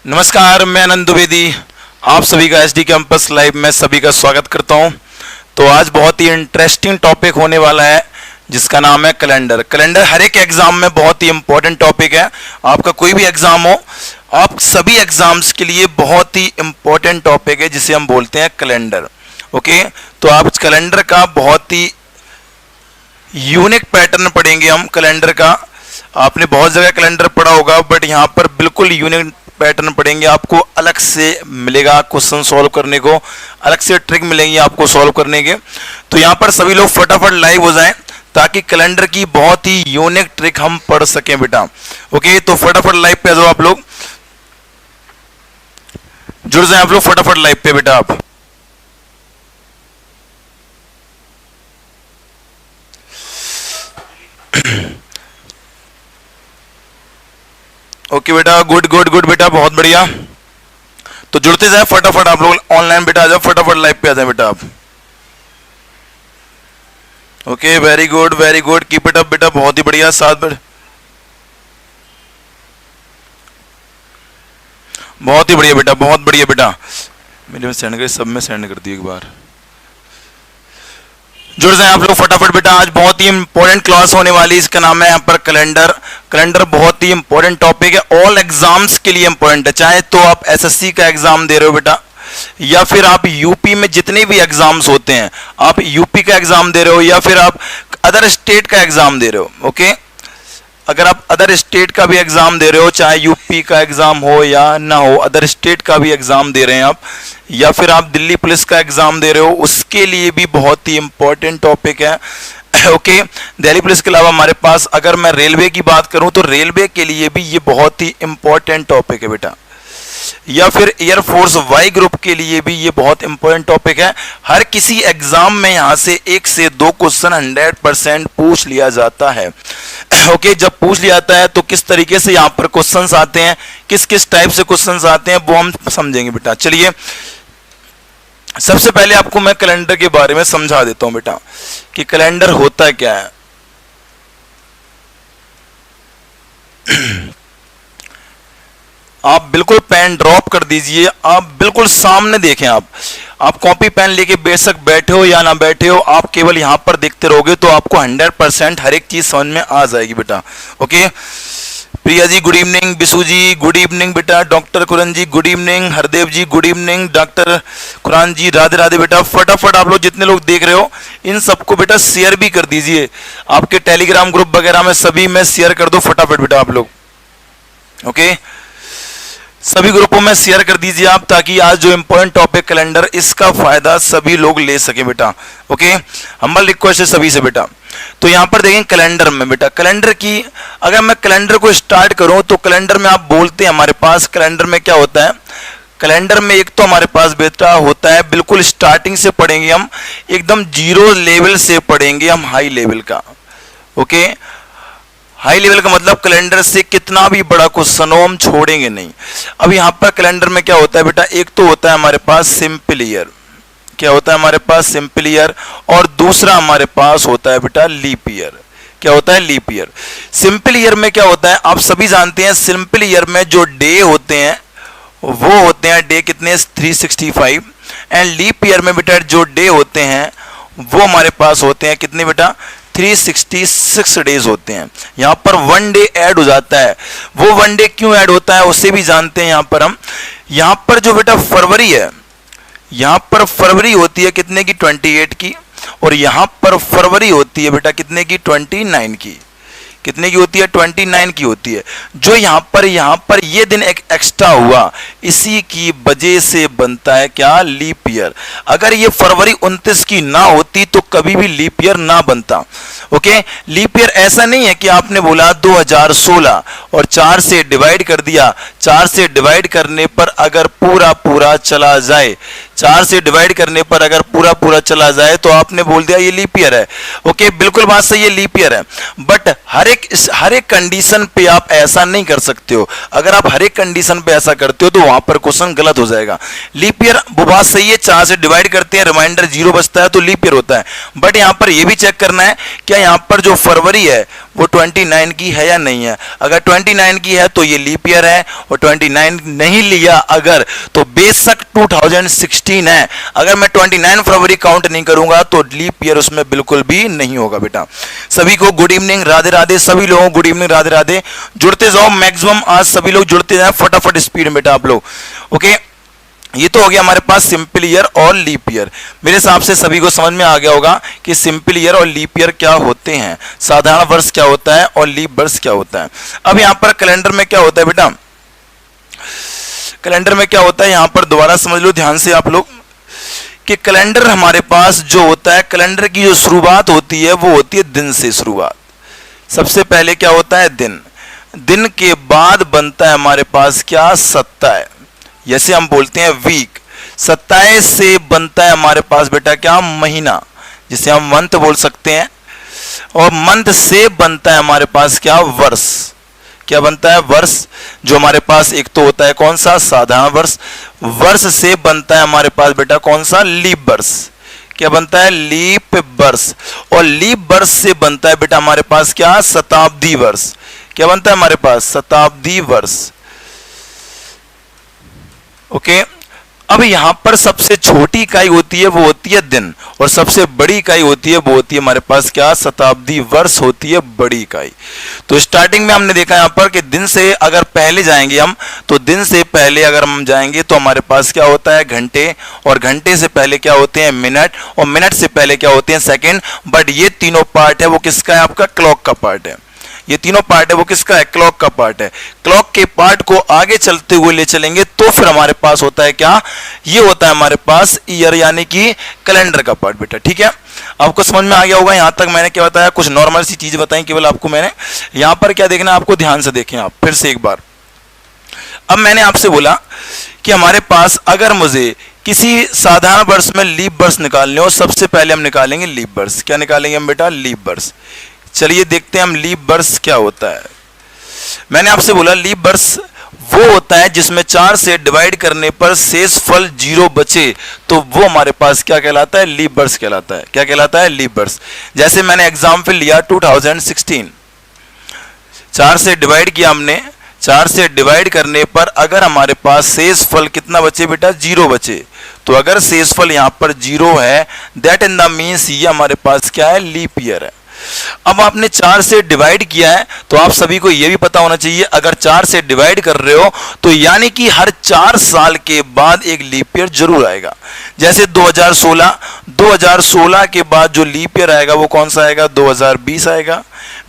नमस्कार, मैं आनंद द्विवेदी आप सभी का एसडी कैंपस लाइव में सभी का स्वागत करता हूं। तो आज बहुत ही इंटरेस्टिंग टॉपिक होने वाला है जिसका नाम है कैलेंडर। कैलेंडर हर एक एग्जाम में बहुत ही इंपॉर्टेंट टॉपिक है। आपका कोई भी एग्जाम हो, आप सभी एग्जाम्स के लिए बहुत ही इंपॉर्टेंट टॉपिक है जिसे हम बोलते हैं कैलेंडर। ओके, तो आप कैलेंडर का बहुत ही यूनिक पैटर्न पढ़ेंगे हम कैलेंडर का। आपने बहुत जगह कैलेंडर पढ़ा होगा, बट यहाँ पर बिल्कुल यूनिक पैटर्न पढ़ेंगे। आपको अलग से मिलेगा क्वेश्चन सॉल्व करने को, अलग से ट्रिक मिलेंगी आपको सॉल्व करने के। तो यहाँ पर सभी लोग फटाफट लाइव हो जाएं ताकि कैलेंडर की बहुत ही यूनिक ट्रिक हम पढ़ सकें बेटा। ओके, तो फटाफट लाइव पे आ जाओ, आप लोग जुड़ जाएं, आप लोग फटाफट लाइव पे बेटा आप। ओके बेटा, गुड गुड गुड बेटा, बहुत बढ़िया। तो जुड़ते जाए फटाफट, आप लोग ऑनलाइन बेटा आ जाओ, फटाफट लाइव पे आ जाए बेटा आप। Okay, very good keep it up बेटा, बहुत ही बढ़िया। साथ बेटा, बहुत ही बढ़िया बेटा, बहुत बढ़िया बेटा। मेरे में सेंड कर, सब में सेंड कर दिए एक बार। जुड़ जाए आप लोग फटाफट बेटा, आज बहुत ही इंपॉर्टेंट क्लास होने वाली है। इसका नाम है यहाँ पर कैलेंडर। कैलेंडर बहुत ही इंपॉर्टेंट टॉपिक है, ऑल एग्जाम्स के लिए इंपॉर्टेंट है। चाहे तो आप एसएससी का एग्जाम दे रहे हो बेटा, या फिर आप यूपी में जितने भी एग्जाम्स होते हैं, आप यूपी का एग्जाम दे रहे हो, या फिर आप अदर स्टेट का एग्जाम दे रहे हो। ओके, अगर आप अदर स्टेट का भी एग्जाम दे रहे हो, चाहे यूपी का एग्जाम हो या ना हो, अदर स्टेट का भी एग्जाम दे रहे हैं आप, या फिर आप दिल्ली पुलिस का एग्जाम दे रहे हो, उसके लिए भी बहुत ही इंपॉर्टेंट टॉपिक है। ओके, दिल्ली पुलिस के अलावा हमारे पास अगर मैं रेलवे की बात करूं तो रेलवे के लिए भी ये बहुत ही इंपॉर्टेंट टॉपिक है बेटा, या फिर एयरफोर्स वाई ग्रुप के लिए भी ये बहुत इंपॉर्टेंट टॉपिक है। हर किसी एग्जाम में यहां से 1 से 2 क्वेश्चन 100% पूछ लिया जाता है। ओके, जब पूछ लिया जाता है तो किस तरीके से यहां पर क्वेश्चंस आते हैं, किस किस टाइप से क्वेश्चंस आते हैं, वो हम समझेंगे बेटा। चलिए, सबसे पहले आपको मैं कैलेंडर के बारे में समझा देता हूं बेटा कि कैलेंडर होता क्या है। आप बिल्कुल पेन ड्रॉप कर दीजिए, आप बिल्कुल सामने देखें। आप कॉपी पेन लेके बेशक बैठे हो या ना बैठे हो, आप केवल यहां पर देखते रहोगे तो आपको 100% हर एक चीज समझ में आ जाएगी बेटा। Okay, Priya ji good evening, Bishu जी गुड इवनिंग बेटा, डॉक्टर कुरन जी गुड इवनिंग, हरदेव जी गुड इवनिंग, डॉक्टर कुरान जी राधे राधे बेटा। फटाफट आप लोग जितने लोग देख रहे हो इन सबको बेटा शेयर भी कर दीजिए, आपके टेलीग्राम ग्रुप वगैरह में सभी में शेयर कर दो फटाफट बेटा आप लोग। ओके, सभी ग्रुपों में शेयर कर दीजिए आप, ताकि आज जो इंपॉर्टेंट टॉपिक कैलेंडर, इसका फायदा सभी लोग ले सके बेटा। ओके, हम्बल रिक्वेस्ट है सभी से बेटा। तो यहां पर देखें कैलेंडर में बेटा, कैलेंडर की अगर मैं कैलेंडर को स्टार्ट करूं तो कैलेंडर में आप बोलते हैं हमारे पास कैलेंडर में क्या होता है। कैलेंडर में एक तो हमारे पास बेटा होता है, बिल्कुल स्टार्टिंग से पढ़ेंगे हम, एकदम जीरो लेवल से पढ़ेंगे हम, हाई लेवल का। ओके, हाई लेवल का मतलब कैलेंडर से कितना भी बड़ा क्वेश्चन हो हम छोड़ेंगे नहीं। अब यहां पर कैलेंडर में क्या होता है बेटा, एक तो होता है हमारे पास सिंपल ईयर। क्या होता है हमारे पास? Simple year. और दूसरा हमारे पास होता है बेटा लीप ईयर। क्या होता है? Leap year. सिंपल ईयर में क्या होता है आप सभी जानते हैं, सिंपल ईयर में जो डे होते हैं वो होते हैं डे कितने, 365। एंड लीप ईयर में बेटा जो डे होते हैं वो हमारे पास होते हैं कितने बेटा, 366 डेज होते हैं। यहां पर 1 डे ऐड हो जाता है। वो 1 डे क्यों ऐड होता है उसे भी जानते हैं यहां पर हम। यहां पर जो बेटा फरवरी है, यहां पर फरवरी होती है कितने की, 28 की, और यहां पर फरवरी होती है बेटा कितने की, 29 की। कितने की होती है? 29 की होती है। जो यहां पर ये दिन एक एक्स्ट्रा हुआ, इसी की वजह से बनता है क्या, लीप ईयर। अगर ये फरवरी 29 की ना होती तो कभी भी लीप ईयर ना बनता। ओके, लीप ईयर ऐसा नहीं है कि आपने बोला 2016 और 4 से डिवाइड कर दिया, 4 से डिवाइड करने पर अगर पूरा पूरा चला जाए, 4 से डिवाइड करने पर अगर पूरा पूरा चला जाए तो आपने बोल दिया ये लीप ईयर है। ओके, बिल्कुल बात सही है, लीप ईयर है। बट हर एक कंडीशन पे आप ऐसा नहीं कर सकते हो। अगर आप हर एक कंडीशन पे ऐसा करते हो तो वहां पर क्वेश्चन गलत हो जाएगा। लीप ईयर वो बात सही है, 4 से डिवाइड करते हैं, रिमाइंडर 0 बचता है तो लीप ईयर होता है। बट यहां पर यह भी चेक करना है क्या यहां पर जो फरवरी है वो 29 की है या नहीं है। अगर 29 की है तो ये लीप ईयर है, और 29 नहीं लिया अगर तो बेशक 2016 है। अगर मैं 29 फरवरी काउंट नहीं करूंगा तो लीप ईयर उसमें बिल्कुल भी नहीं होगा बेटा। सभी को गुड इवनिंग, राधे राधे। सभी लोगों को गुड इवनिंग, राधे राधे। जुड़ते जाओ, मैक्सिमम आज सभी लोग जुड़ते जाए फटाफट स्पीड में बेटा आप लोग। ओके, ये तो हो गया हमारे पास सिंपल ईयर और लीप ईयर। मेरे हिसाब से सभी को समझ में आ गया होगा कि सिंपल ईयर और लीप ईयर क्या होते हैं, साधारण वर्ष क्या होता है और लीप वर्ष क्या होता है। अब यहां पर कैलेंडर में क्या होता है बेटा, कैलेंडर में क्या होता है यहां पर दोबारा समझ लो ध्यान से आप लोग कि कैलेंडर हमारे पास जो होता है, कैलेंडर की जो शुरुआत होती है वो होती है दिन से शुरुआत। सबसे पहले क्या होता है, दिन। दिन के बाद बनता है हमारे पास क्या, सप्ताह, जैसे हम बोलते हैं वीक। सप्ताह से बनता है हमारे पास बेटा क्या, महीना, जिसे हम मंथ बोल सकते हैं। और मंथ से बनता है हमारे पास क्या, वर्ष। क्या बनता है, वर्ष। जो हमारे पास एक तो होता है कौन सा, साधारण वर्ष। वर्ष से बनता है हमारे पास बेटा कौन सा, लीप वर्ष। क्या बनता है, लीप वर्ष। और लीप वर्ष से बनता है बेटा हमारे पास क्या, शताब्दी वर्ष। क्या बनता है हमारे पास, शताब्दी वर्ष। ओके, अब यहां पर सबसे छोटी इकाई होती है वो होती है दिन, और सबसे बड़ी इकाई होती है वो होती है हमारे पास क्या, शताब्दी वर्ष होती है बड़ी इकाई। तो स्टार्टिंग में हमने देखा यहां पर कि दिन से अगर पहले जाएंगे हम, तो दिन से पहले अगर हम जाएंगे तो हमारे पास क्या होता है, घंटे। और घंटे से पहले क्या होते हैं, मिनट। और मिनट से पहले क्या होते हैं, सेकंड। बट ये तीनों पार्ट है वो किसका है, आपका क्लॉक का पार्ट है। ये तीनों पार्ट है वो किसका है, क्लॉक का पार्ट है। क्लॉक के पार्ट को आगे चलते हुए ले चलेंगे तो फिर हमारे पास होता है क्या, ये होता है हमारे पास ईयर, यानी कि कैलेंडर का पार्ट बेटा। ठीक है, आपको समझ में आ गया होगा। यहां तक मैंने क्या बताया, कुछ नॉर्मल सी चीज बताई केवल आपको मैंने। यहां पर क्या देखना आपको, ध्यान से देखें आप फिर से एक बार। अब मैंने आपसे बोला कि हमारे पास अगर मुझे किसी साधारण वर्ष में लीप वर्ष निकालने हो, सबसे पहले हम निकालेंगे लीप वर्ष। क्या निकालेंगे हम बेटा, लीप वर्ष। चलिए देखते हैं हम लीप वर्ष क्या होता है। मैंने आपसे बोला लीप वर्ष वो होता है जिसमें 4 से डिवाइड करने पर शेष फल 0 बचे, तो वो हमारे पास क्या कहलाता है, लीप वर्ष कहलाता है। क्या कहलाता है, लीप वर्ष। जैसे मैंने एग्जाम्पल लिया 2016, 4 से डिवाइड किया हमने, 4 से डिवाइड करने पर अगर हमारे पास शेष फल कितना बचे बेटा, 0 बचे। तो अगर शेष फल यहां पर 0 है, दैट इन द मीन्स ये हमारे पास क्या है, लीप ईयर है। अब आपने 4 से डिवाइड किया है तो आप सभी को यह भी पता होना चाहिए, अगर 4 से डिवाइड कर रहे हो तो यानी कि हर 4 साल के बाद एक लीप ईयर जरूर आएगा। जैसे 2016 के बाद जो लीप ईयर आएगा वो कौन सा आएगा, 2020 आएगा।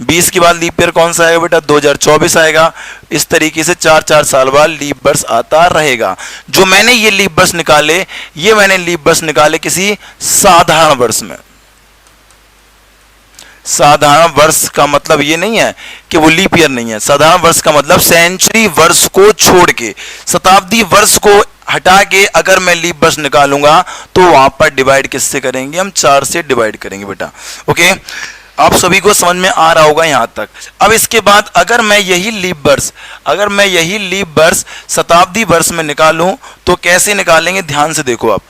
20 के बाद लीप ईयर कौन सा आएगा बेटा, 2024 आएगा। इस तरीके से 4-4 साल बाद लीप वर्ष आता रहेगा। जो मैंने ये लीप वर्ष निकाले, ये मैंने लीप वर्ष निकाले किसी साधारण वर्ष में। साधारण वर्ष का मतलब ये नहीं है कि वो लीप ईयर नहीं है। साधारण वर्ष का मतलब सेंचुरी वर्ष को छोड़ के, शताब्दी वर्ष को हटा के अगर मैं लीप वर्ष निकालूंगा तो वहां पर डिवाइड किससे करेंगे, हम 4 से डिवाइड करेंगे बेटा। ओके, आप सभी को समझ में आ रहा होगा यहां तक। अब इसके बाद अगर मैं यही लीप वर्ष शताब्दी वर्ष में निकालूं तो कैसे निकालेंगे, ध्यान से देखो आप।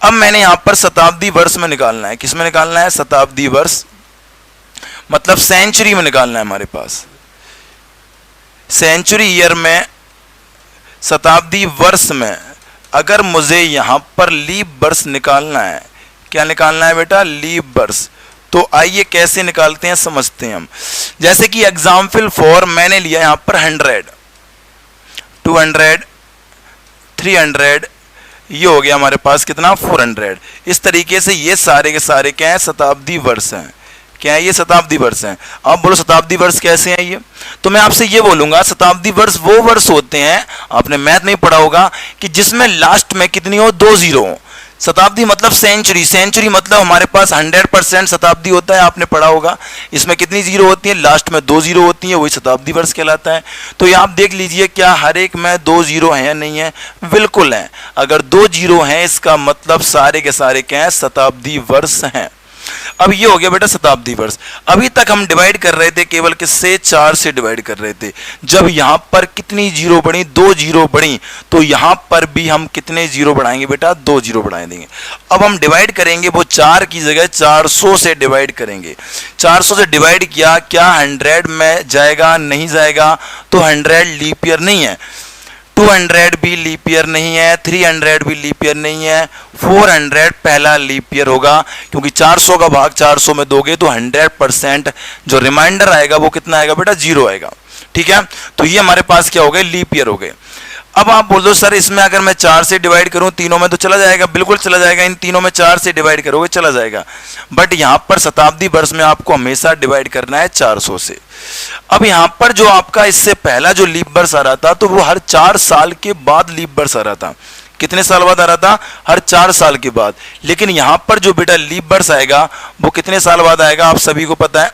अब मैंने यहां पर शताब्दी वर्ष में निकालना है, किस में निकालना है, शताब्दी वर्ष, मतलब सेंचुरी में निकालना है हमारे पास। सेंचुरी ईयर में, शताब्दी वर्ष में अगर मुझे यहां पर लीप वर्ष निकालना है, क्या निकालना है बेटा, लीप वर्ष। तो आइए कैसे निकालते हैं समझते हैं हम। जैसे कि एग्जाम्पल फॉर मैंने लिया यहां पर 100, 200, 300, ये हो गया हमारे पास कितना, 400। इस तरीके से ये सारे के सारे क्या है, शताब्दी वर्ष हैं। क्या है, ये शताब्दी वर्ष हैं। अब बोलो शताब्दी वर्ष कैसे हैं ये, तो मैं आपसे ये बोलूंगा शताब्दी वर्ष वो वर्ष होते हैं, आपने मैथ नहीं पढ़ा होगा, कि जिसमें लास्ट में कितनी हो, 2 जीरो हो। शताब्दी मतलब सेंचुरी, सेंचुरी मतलब हमारे पास 100% शताब्दी होता है, आपने पढ़ा होगा। इसमें कितनी जीरो होती है, लास्ट में 2 जीरो होती है, वही शताब्दी वर्ष कहलाता है। तो ये आप देख लीजिए क्या हर एक में 2 जीरो है या नहीं है, बिल्कुल है। अगर 2 जीरो हैं इसका मतलब सारे के सारे क्या है, शताब्दी वर्ष हैं। अब ये हो गया बेटा शताब्दी वर्ष। अभी तक हम डिवाइड कर रहे थे केवल किससे, 4 से डिवाइड कर रहे थे। जब यहां पर कितनी जीरो बढ़ी, 2 जीरो बढ़ी, तो यहां पर भी हम कितने जीरो बढ़ाएंगे बेटा, 2 जीरो बढ़ा देंगे। अब हम डिवाइड करेंगे वो 4 की जगह 400 से डिवाइड करेंगे। 400 से डिवाइड किया, क्या 100 में जाएगा, नहीं जाएगा, तो 100 लीप ईयर नहीं है, 200 भी लीप ईयर नहीं है, 300 भी लीप ईयर नहीं है, 400 पहला लीप ईयर होगा, क्योंकि 400 का भाग 400 में दोगे तो 100% जो रिमाइंडर आएगा वो कितना आएगा बेटा, 0 आएगा। ठीक है, तो ये हमारे पास क्या हो गए, लीप ईयर हो गए। अब आप बोल दो सर इसमें अगर मैं 4 से डिवाइड करूं तीनों में तो चला जाएगा, बिल्कुल चला जाएगा, इन तीनों में 4 से डिवाइड करोगे चला जाएगा, बट यहां पर शताब्दी वर्ष में आपको हमेशा डिवाइड करना है 400 से। अब यहां पर जो आपका इससे पहला जो लीप वर्ष आ रहा था तो वो हर 4 साल के बाद लीप वर्ष आ रहा था। कितने साल बाद आ रहा था, हर 4 साल के बाद। लेकिन यहां पर जो बेटा लीप वर्ष आएगा वो कितने साल बाद आएगा, आप सभी को पता है,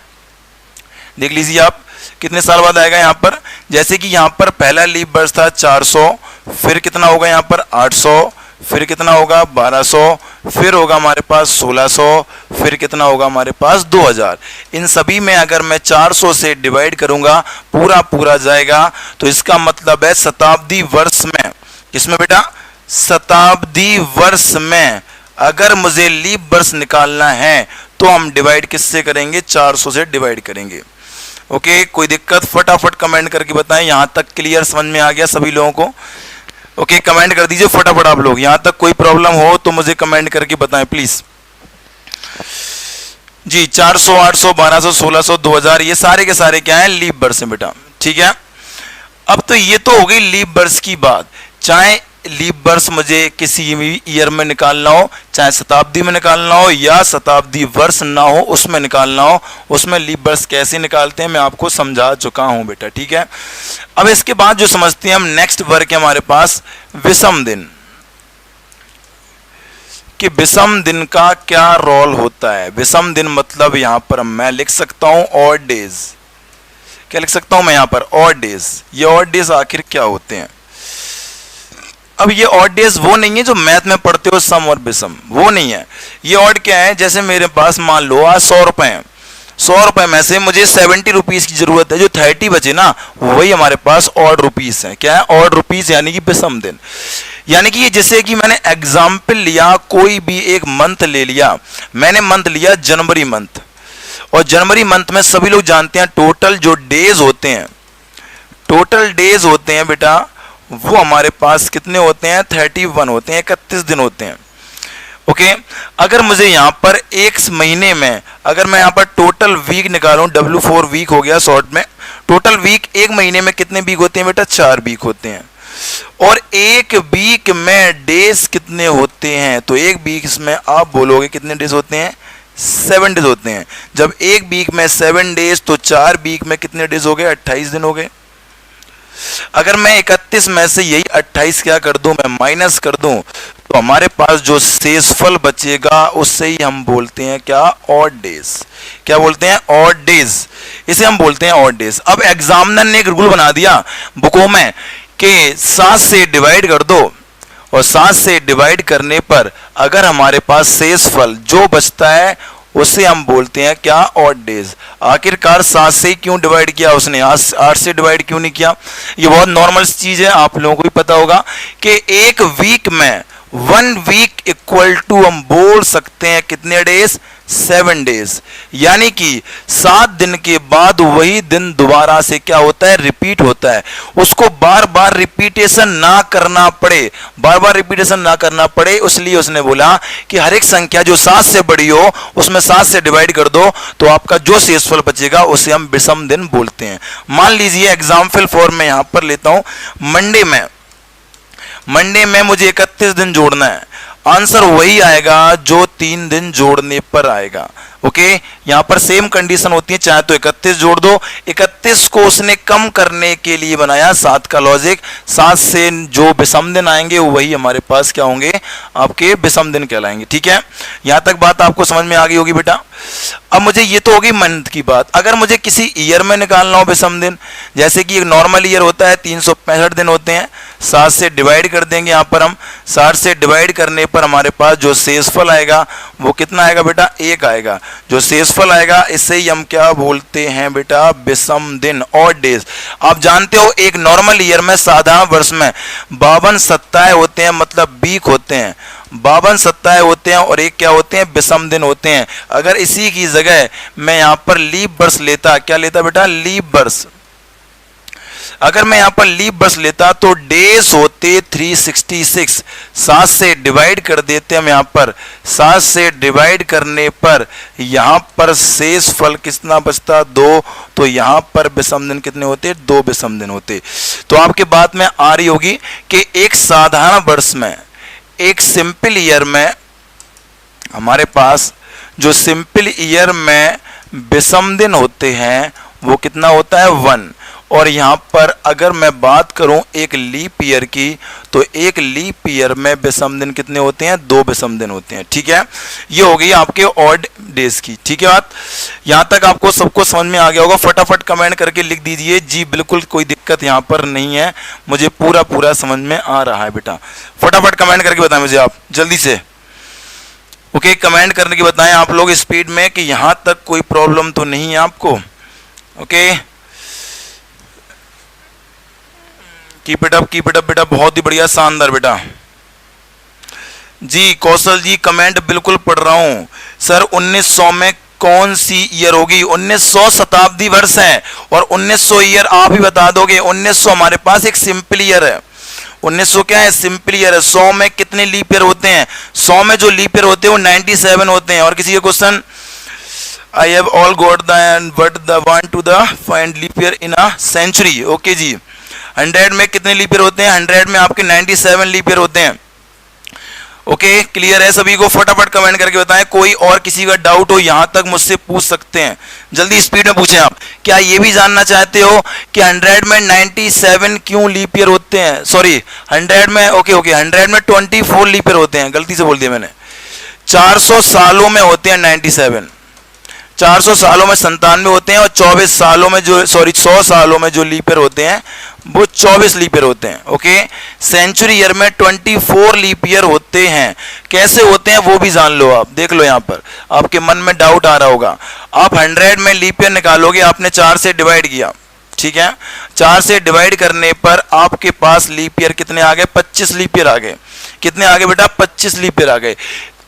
देख लीजिए आप कितने साल बाद आएगा यहाँ पर। जैसे कि यहाँ पर पहला लीप वर्ष था 400, फिर कितना होगा यहाँ पर 800, फिर कितना होगा 1200, फिर होगा हमारे पास 1600, फिर कितना होगा हमारे पास 2000। इन सभी में अगर मैं 400 से डिवाइड करूंगा पूरा पूरा जाएगा, तो इसका मतलब है शताब्दी वर्ष में, किसमें बेटा, शताब्दी वर्ष में अगर मुझे लीप वर्ष निकालना है तो हम डिवाइड किससे करेंगे, 400 से डिवाइड करेंगे। ओके, कोई दिक्कत, फटाफट कमेंट करके बताएं, यहां तक क्लियर समझ में आ गया सभी लोगों को। ओके, कमेंट कर दीजिए फटाफट आप लोग, यहां तक कोई प्रॉब्लम हो तो मुझे कमेंट करके बताएं प्लीज। जी 400, 800, 1200, 1600, 2000 ये सारे के सारे क्या हैं, लीप वर्ष हैं बेटा। ठीक है, अब तो ये तो हो गई लीप वर्ष की बात। चाहे लीप वर्ष मुझे किसी ईयर में निकालना हो, चाहे शताब्दी में निकालना हो या शताब्दी वर्ष ना हो उसमें निकालना हो, उसमें लीप वर्ष कैसे निकालते हैं मैं आपको समझा चुका हूं बेटा। ठीक है, अब इसके बाद जो समझते हैं हम नेक्स्ट वर्ग है हमारे पास विषम दिन, कि विषम दिन का क्या रोल होता है। विषम दिन मतलब यहां पर मैं लिख सकता हूं ऑड डेज, क्या लिख सकता हूं मैं यहां पर, ऑड डेज। ये ऑड डेज आखिर क्या होते हैं। अब ये ऑड डेज वो नहीं है जो मैथ में पढ़ते हो सम और विषम, वो नहीं है। ये ऑड क्या है, जैसे मेरे पास मान लो आज 100 रुपए हैं, 100 रुपए में से मुझे 70 रुपीज की जरूरत है, जो 30 बचे ना वही हमारे पास ऑड रुपीज है। क्या है, ऑड रुपीज, यानी कि विषम दिन। यानी कि जैसे कि मैंने एग्जाम्पल लिया, कोई भी एक मंथ ले लिया, मैंने मंथ लिया जनवरी मंथ, और जनवरी मंथ में सभी लोग जानते हैं टोटल जो डेज होते हैं, टोटल डेज होते हैं बेटा वो हमारे पास कितने होते हैं, 31 होते हैं, 31 दिन होते हैं। ओके, अगर मुझे यहां पर एक महीने में अगर मैं यहां पर टोटल वीक निकालूं, W4 वीक हो गया शॉर्ट में, टोटल वीक एक महीने में कितने वीक होते हैं बेटा, 4 वीक होते हैं। और एक वीक में डेज कितने होते हैं, तो एक वीक में आप बोलोगे कितने डेज होते हैं, 7 डेज होते हैं। जब एक वीक में 7 डेज तो 4 वीक में कितने डेज हो गए, 28 दिन हो गए। अगर मैं 31 में से यही 28 क्या कर दूं, मैं माइनस कर दूं, तो हमारे पास जो शेषफल बचेगा उससे ही हम बोलते हैं क्या, ऑड डेज। क्या बोलते हैं, ऑड डेज, इसे हम बोलते हैं ऑड डेज। अब एग्जामिनर ने एक रूल बना दिया बुकों में कि 7 से डिवाइड कर दो, और 7 से डिवाइड करने पर अगर हमारे पास शेषफल जो बचता है उसे हम बोलते हैं क्या, ऑड डेज। आखिरकार 7 से क्यों डिवाइड किया उसने, 8 से डिवाइड क्यों नहीं किया। ये बहुत नॉर्मल चीज है, आप लोगों को भी पता होगा कि एक वीक में 1 वीक इक्वल टू हम बोल सकते हैं कितने डेज, 7 डेज। यानी कि 7 दिन के बाद वही दिन दोबारा से क्या होता है, रिपीट होता है। उसको बार बार रिपीटेशन ना करना पड़े, बार बार रिपीटेशन ना करना पड़े, इसलिए उसने बोला कि हर एक संख्या जो 7 से बड़ी हो उसमें 7 से डिवाइड कर दो, तो आपका जो शेषफल बचेगा उसे हम विषम दिन बोलते हैं। मान लीजिए एग्जाम्पल फॉर मैं यहां पर लेता हूं, मंडे में मुझे 31 दिन जोड़ना है, आंसर वही आएगा जो 3 दिन जोड़ने पर आएगा। ओके, यहाँ पर सेम कंडीशन होती है, चाहे तो 31 जोड़ दो। 31 को उसने कम करने के लिए बनाया 7 का लॉजिक। 7 से जो विषम दिन आएंगे वही हमारे पास क्या होंगे, आपके विषम दिन कहलाएंगे। ठीक है, यहाँ तक बात आपको समझ में आ गई होगी बेटा। अब मुझे ये तो होगी मंथ की बात। अगर मुझे किसी ईयर में निकालना हो विषम दिन, जैसे कि एक नॉर्मल ईयर होता है 365 दिन होते हैं, 7 से डिवाइड कर देंगे। यहाँ पर हम 60 से डिवाइड करने पर हमारे पास जो शेषफल आएगा वो कितना आएगा बेटा, 1 आएगा। जो शेषफल आएगा इसे ही हम क्या बोलते हैं बेटा, विषम दिन, ऑड डेज। आप जानते हो एक नॉर्मल ईयर में, साधारण वर्ष में 52 सप्ताह होते हैं, मतलब वीक होते हैं, 52 सप्ताह होते हैं, और एक क्या होते हैं, विषम दिन होते हैं। अगर इसी की जगह मैं यहाँ पर लीप वर्ष लेता, क्या लेता बेटा, लीप वर्ष। अगर मैं यहाँ पर लीप वर्ष लेता तो डेज होते 366। 7 से डिवाइड कर देते हम यहाँ पर, 7 से डिवाइड करने पर यहाँ पर शेष फल कितना बचता, 2। तो यहाँ पर विषम दिन कितने होते, 2 विषम दिन होते। तो आपके बात में आ रही होगी कि एक साधारण वर्ष में, एक सिंपल ईयर में हमारे पास जो सिंपल ईयर में विषम दिन होते हैं वो कितना होता है, 1। और यहाँ पर अगर मैं बात करूं एक लीप ईयर की, तो एक लीप ईयर में विषम दिन कितने होते हैं, 2 विषम दिन होते हैं। ठीक है, ये हो गई आपके ऑड डेज की। ठीक है बात, यहाँ तक आपको सबको समझ में आ गया होगा। फटाफट कमेंट करके लिख दीजिए जी बिल्कुल कोई दिक्कत यहाँ पर नहीं है, मुझे पूरा समझ में आ रहा है बेटा। फटाफट कमेंट करके बताएं मुझे आप जल्दी से। ओके, कमेंट करने की बताएं आप लोग स्पीड में कि यहाँ तक कोई प्रॉब्लम तो नहीं है आपको। ओके, कीप इट अप बेटा, बहुत ही बढ़िया, शानदार बेटा। जी कौशल जी कमेंट बिल्कुल पढ़ रहा हूं सर। 1900 में कौन सी ईयर होगी, 1900 शताब्दी वर्ष है, और 1900 ईयर आप ही बता दोगे। 1900 हमारे पास एक सिंपल ईयर है। 1900 क्या है, सिंपल ईयर है। 100 में कितने लीप ईयर होते हैं, 100 में जो लीप ईयर होते हैं वो 97 होते हैं। और किसी का question, I have all got the but the want to the find leap year in a century. Okay जी, 100 में कितने लीप ईयर होते हैं, 100 में आपके 97 लीप ईयर होते हैं। ओके, क्लियर है सभी को? फटाफट कमेंट करके बताएं। कोई और किसी का डाउट हो यहां तक मुझसे पूछ सकते हैं, जल्दी स्पीड में पूछें आप। क्या ये भी जानना चाहते हो कि 100 में 97 क्यों लीप ईयर होते हैं, सॉरी 100 में, ओके 100 में 24 लीप ईयर होते हैं, गलती से बोल दिया मैंने। 400 सालों में होते हैं 97, 400 सालों में 97 होते हैं, और 24 सालों में जो, सॉरी 100 सालों में जो लीप ईयर होते हैं वो 24 लीप ईयर होते हैं। ओके, सेंचुरी ईयर में 24 लीप ईयर होते हैं। कैसे होते हैं वो भी जान लो आप, देख लो यहाँ पर आपके मन में डाउट आ रहा होगा। आप 100 में लीप ईयर निकालोगे, आपने 4 से डिवाइड किया, ठीक है, 4 से डिवाइड करने पर आपके पास लीप ईयर कितने आ गए, 25 लीप ईयर आ गए। कितने आ गए बेटा, 25 लीप ईयर आ गए।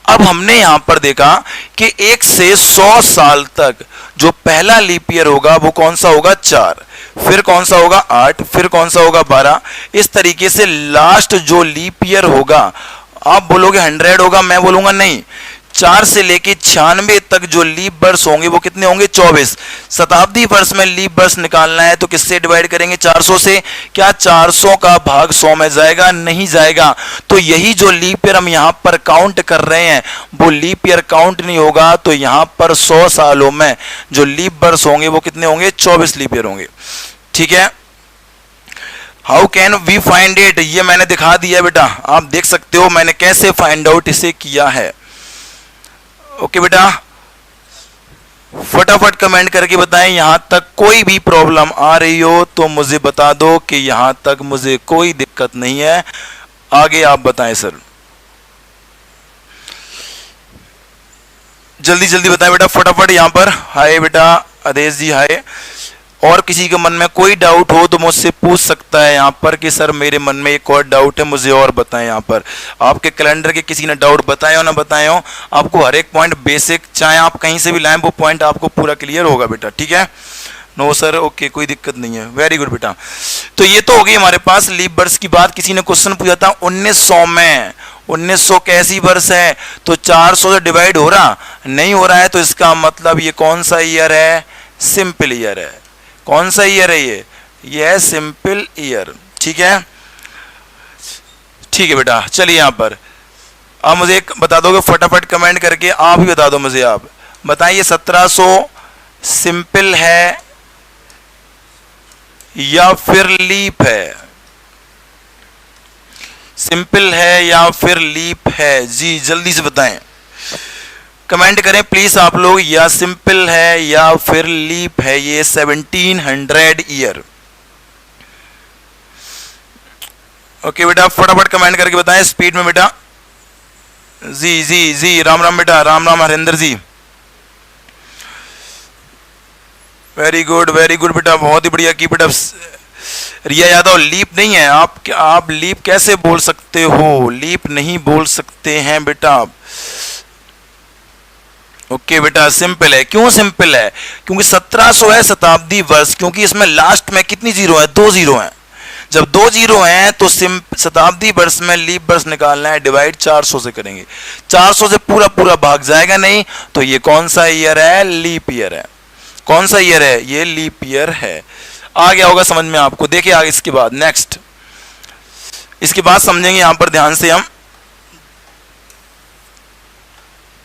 अब हमने यहां पर देखा कि 1 से 100 साल तक जो पहला लीप ईयर होगा वो कौन सा होगा, 4, फिर कौन सा होगा 8, फिर कौन सा होगा 12। इस तरीके से लास्ट जो लीप ईयर होगा, आप बोलोगे 100 होगा, मैं बोलूंगा नहीं, 4 से लेके 96 तक जो लीप वर्ष होंगे वो कितने होंगे, 24। शताब्दी वर्ष में लीप वर्ष निकालना है तो किससे डिवाइड करेंगे, 400 से। क्या 400 का भाग 100 में जाएगा, नहीं जाएगा। तो यही जो लीप ईयर हम यहाँ पर काउंट कर रहे हैं वो लीप ईयर काउंट नहीं होगा। तो यहाँ पर 100 सालों में जो लीप वर्ष होंगे वो कितने होंगे, 24 लीप ईयर होंगे। ठीक है, how can we find it, ये मैंने दिखा दिया बेटा, आप देख सकते हो मैंने कैसे फाइंड आउट इसे किया है। ओके बेटा, फटाफट कमेंट करके बताएं यहां तक कोई भी प्रॉब्लम आ रही हो तो मुझे बता दो कि यहां तक मुझे कोई दिक्कत नहीं है। आगे आप बताएं सर, जल्दी जल्दी बताएं बेटा फटाफट। यहां पर हाय बेटा आदेश जी हाय। और किसी के मन में कोई डाउट हो तो मुझसे पूछ सकता है यहाँ पर कि सर मेरे मन में एक और डाउट है, मुझे और बताएं। यहाँ पर आपके कैलेंडर के किसी ने डाउट बताए हो ना बताए हो, आपको हर एक पॉइंट बेसिक चाहे आप कहीं से भी लाएं वो पॉइंट आपको पूरा क्लियर होगा बेटा। ठीक है, नो सर, ओके कोई दिक्कत नहीं है, वेरी गुड बेटा। तो ये तो हो गई हमारे पास लीप वर्ष की बात। किसी ने क्वेश्चन पूछा था 1900 में, 1900 कैसी वर्ष है, तो 400 से डिवाइड हो रहा नहीं हो रहा है, तो इसका मतलब ये कौन सा ईयर है, सिंपल ईयर है। कौन सा ईयर है ये है सिंपल ईयर। ठीक है, ठीक है बेटा। चलिए यहाँ पर आप मुझे एक बता दोगे फटाफट कमेंट करके, आप ही बता दो मुझे, आप बताइए 1700 सिंपल है या फिर लीप है? सिंपल है या फिर लीप है? जी जल्दी से बताएं, कमेंट करें प्लीज आप लोग, या सिंपल है या फिर लीप है ये 1700 ईयर। ओके बेटा फटाफट कमेंट करके बताएं स्पीड में बेटा। जी जी जी राम राम बेटा, राम राम हरिंदर जी, वेरी गुड बेटा, बहुत ही बढ़िया की बेटा। रिया यादव लीप नहीं है, आप लीप कैसे बोल सकते हो? लीप नहीं बोल सकते हैं बेटा आप। ओके बेटा सिंपल है। क्यों सिंपल है? क्योंकि 1700 है शताब्दी वर्ष, क्योंकि इसमें लास्ट में कितनी जीरो है? 2 जीरो हैं। जब 2 जीरो हैं तो शताब्दी वर्ष में लीप वर्ष निकालना है, डिवाइड 400 से करेंगे। 400 से पूरा पूरा भाग जाएगा नहीं, तो ये कौन सा ईयर है? लीप ईयर है। कौन सा ईयर है? ये लीप ईयर है। आ गया होगा समझ में आपको। देखिए आगे इसके बाद नेक्स्ट, इसके बाद समझेंगे यहां पर ध्यान से, हम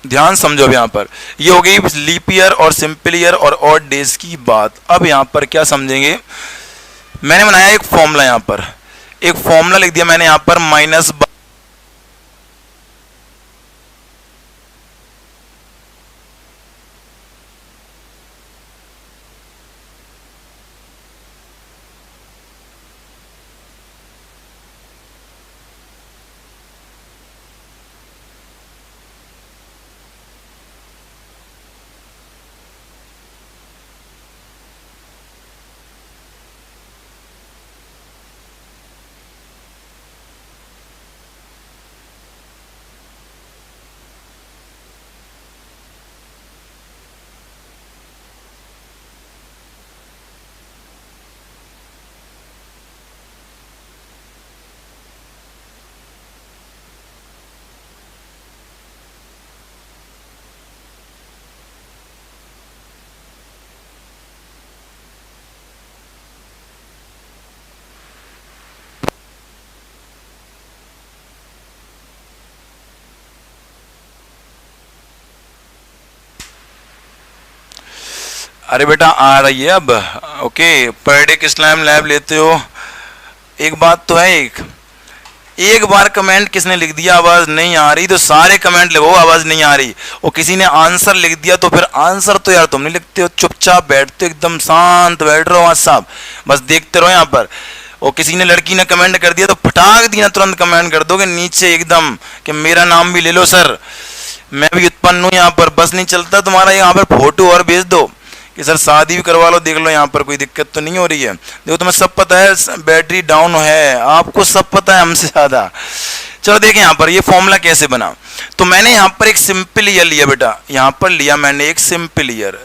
ध्यान समझो। अब यहां पर ये हो गई लीप ईयर और सिंपल ईयर और ऑड डेज की बात। अब यहां पर क्या समझेंगे, मैंने बनाया एक फॉर्मूला, यहां पर एक फॉर्मूला लिख दिया मैंने यहां पर माइनस। अरे बेटा आ रही है अब। ओके पर डे किस टाइम लैब लेते हो? एक बात तो है, एक बार कमेंट किसने लिख दिया आवाज नहीं आ रही, तो सारे कमेंट लिखो आवाज नहीं आ रही। और किसी ने आंसर लिख दिया तो फिर आंसर तो यार तुम नहीं लिखते हो, चुपचाप बैठते हो, एकदम शांत बैठ रहे हो आज साहब, बस देखते रहो यहाँ पर। और किसी ने लड़की ने कमेंट कर दिया तो फटाक दिया तुरंत कमेंट कर दोगे नीचे एकदम कि मेरा नाम भी ले लो सर, मैं भी उत्पन्न हूँ यहाँ पर। बस नहीं चलता तुम्हारा, यहाँ पर फोटो और भेज दो कि सर शादी भी करवा लो, देख लो यहाँ पर कोई दिक्कत तो नहीं हो रही है। देखो तुम्हें सब पता है बैटरी डाउन है, आपको सब पता है हमसे ज्यादा। चलो देखें यहाँ पर ये फॉर्मूला कैसे बना। तो मैंने यहाँ पर एक सिंपल ईयर लिया बेटा, यहाँ पर लिया मैंने एक सिंपल ईयर।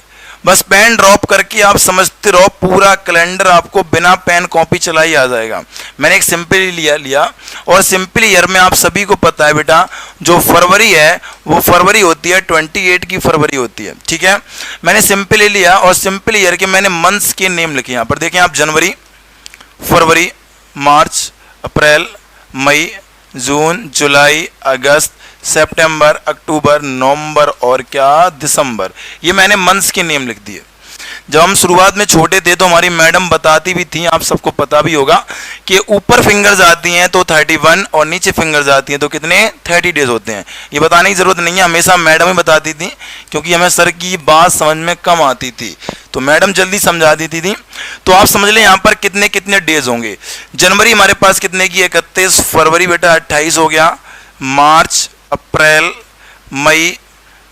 बस पेन ड्रॉप करके आप समझते रहो, पूरा कैलेंडर आपको बिना पेन कॉपी चलाई आ जाएगा। मैंने एक सिंपल लिया और सिंपल ईयर में आप सभी को पता है बेटा, जो फरवरी है वो फरवरी होती है 28 की फरवरी होती है, ठीक है। मैंने सिंपल लिया और सिंपल ईयर के मैंने मंथ्स के नेम लिखे यहाँ पर। देखें आप, जनवरी, फरवरी, मार्च, अप्रैल, मई, जून, जुलाई, अगस्त, सितंबर, अक्टूबर, नवंबर और क्या दिसंबर, ये मैंने मंथ्स के नेम लिख दिए। जब हम शुरुआत में छोटे थे तो हमारी मैडम बताती भी थी, आप सबको पता भी होगा कि ऊपर फिंगर्स आती हैं तो 31 और नीचे फिंगर्स आती हैं तो कितने 30 डेज होते हैं। ये बताने की जरूरत नहीं है, हमेशा मैडम ही बताती थी, क्योंकि हमें सर की बात समझ में कम आती थी तो मैडम जल्दी समझा देती थी। तो आप समझ लें यहाँ पर कितने कितने डेज होंगे। जनवरी हमारे पास कितने की 31, फरवरी बेटा 28 हो गया, मार्च, अप्रैल, मई,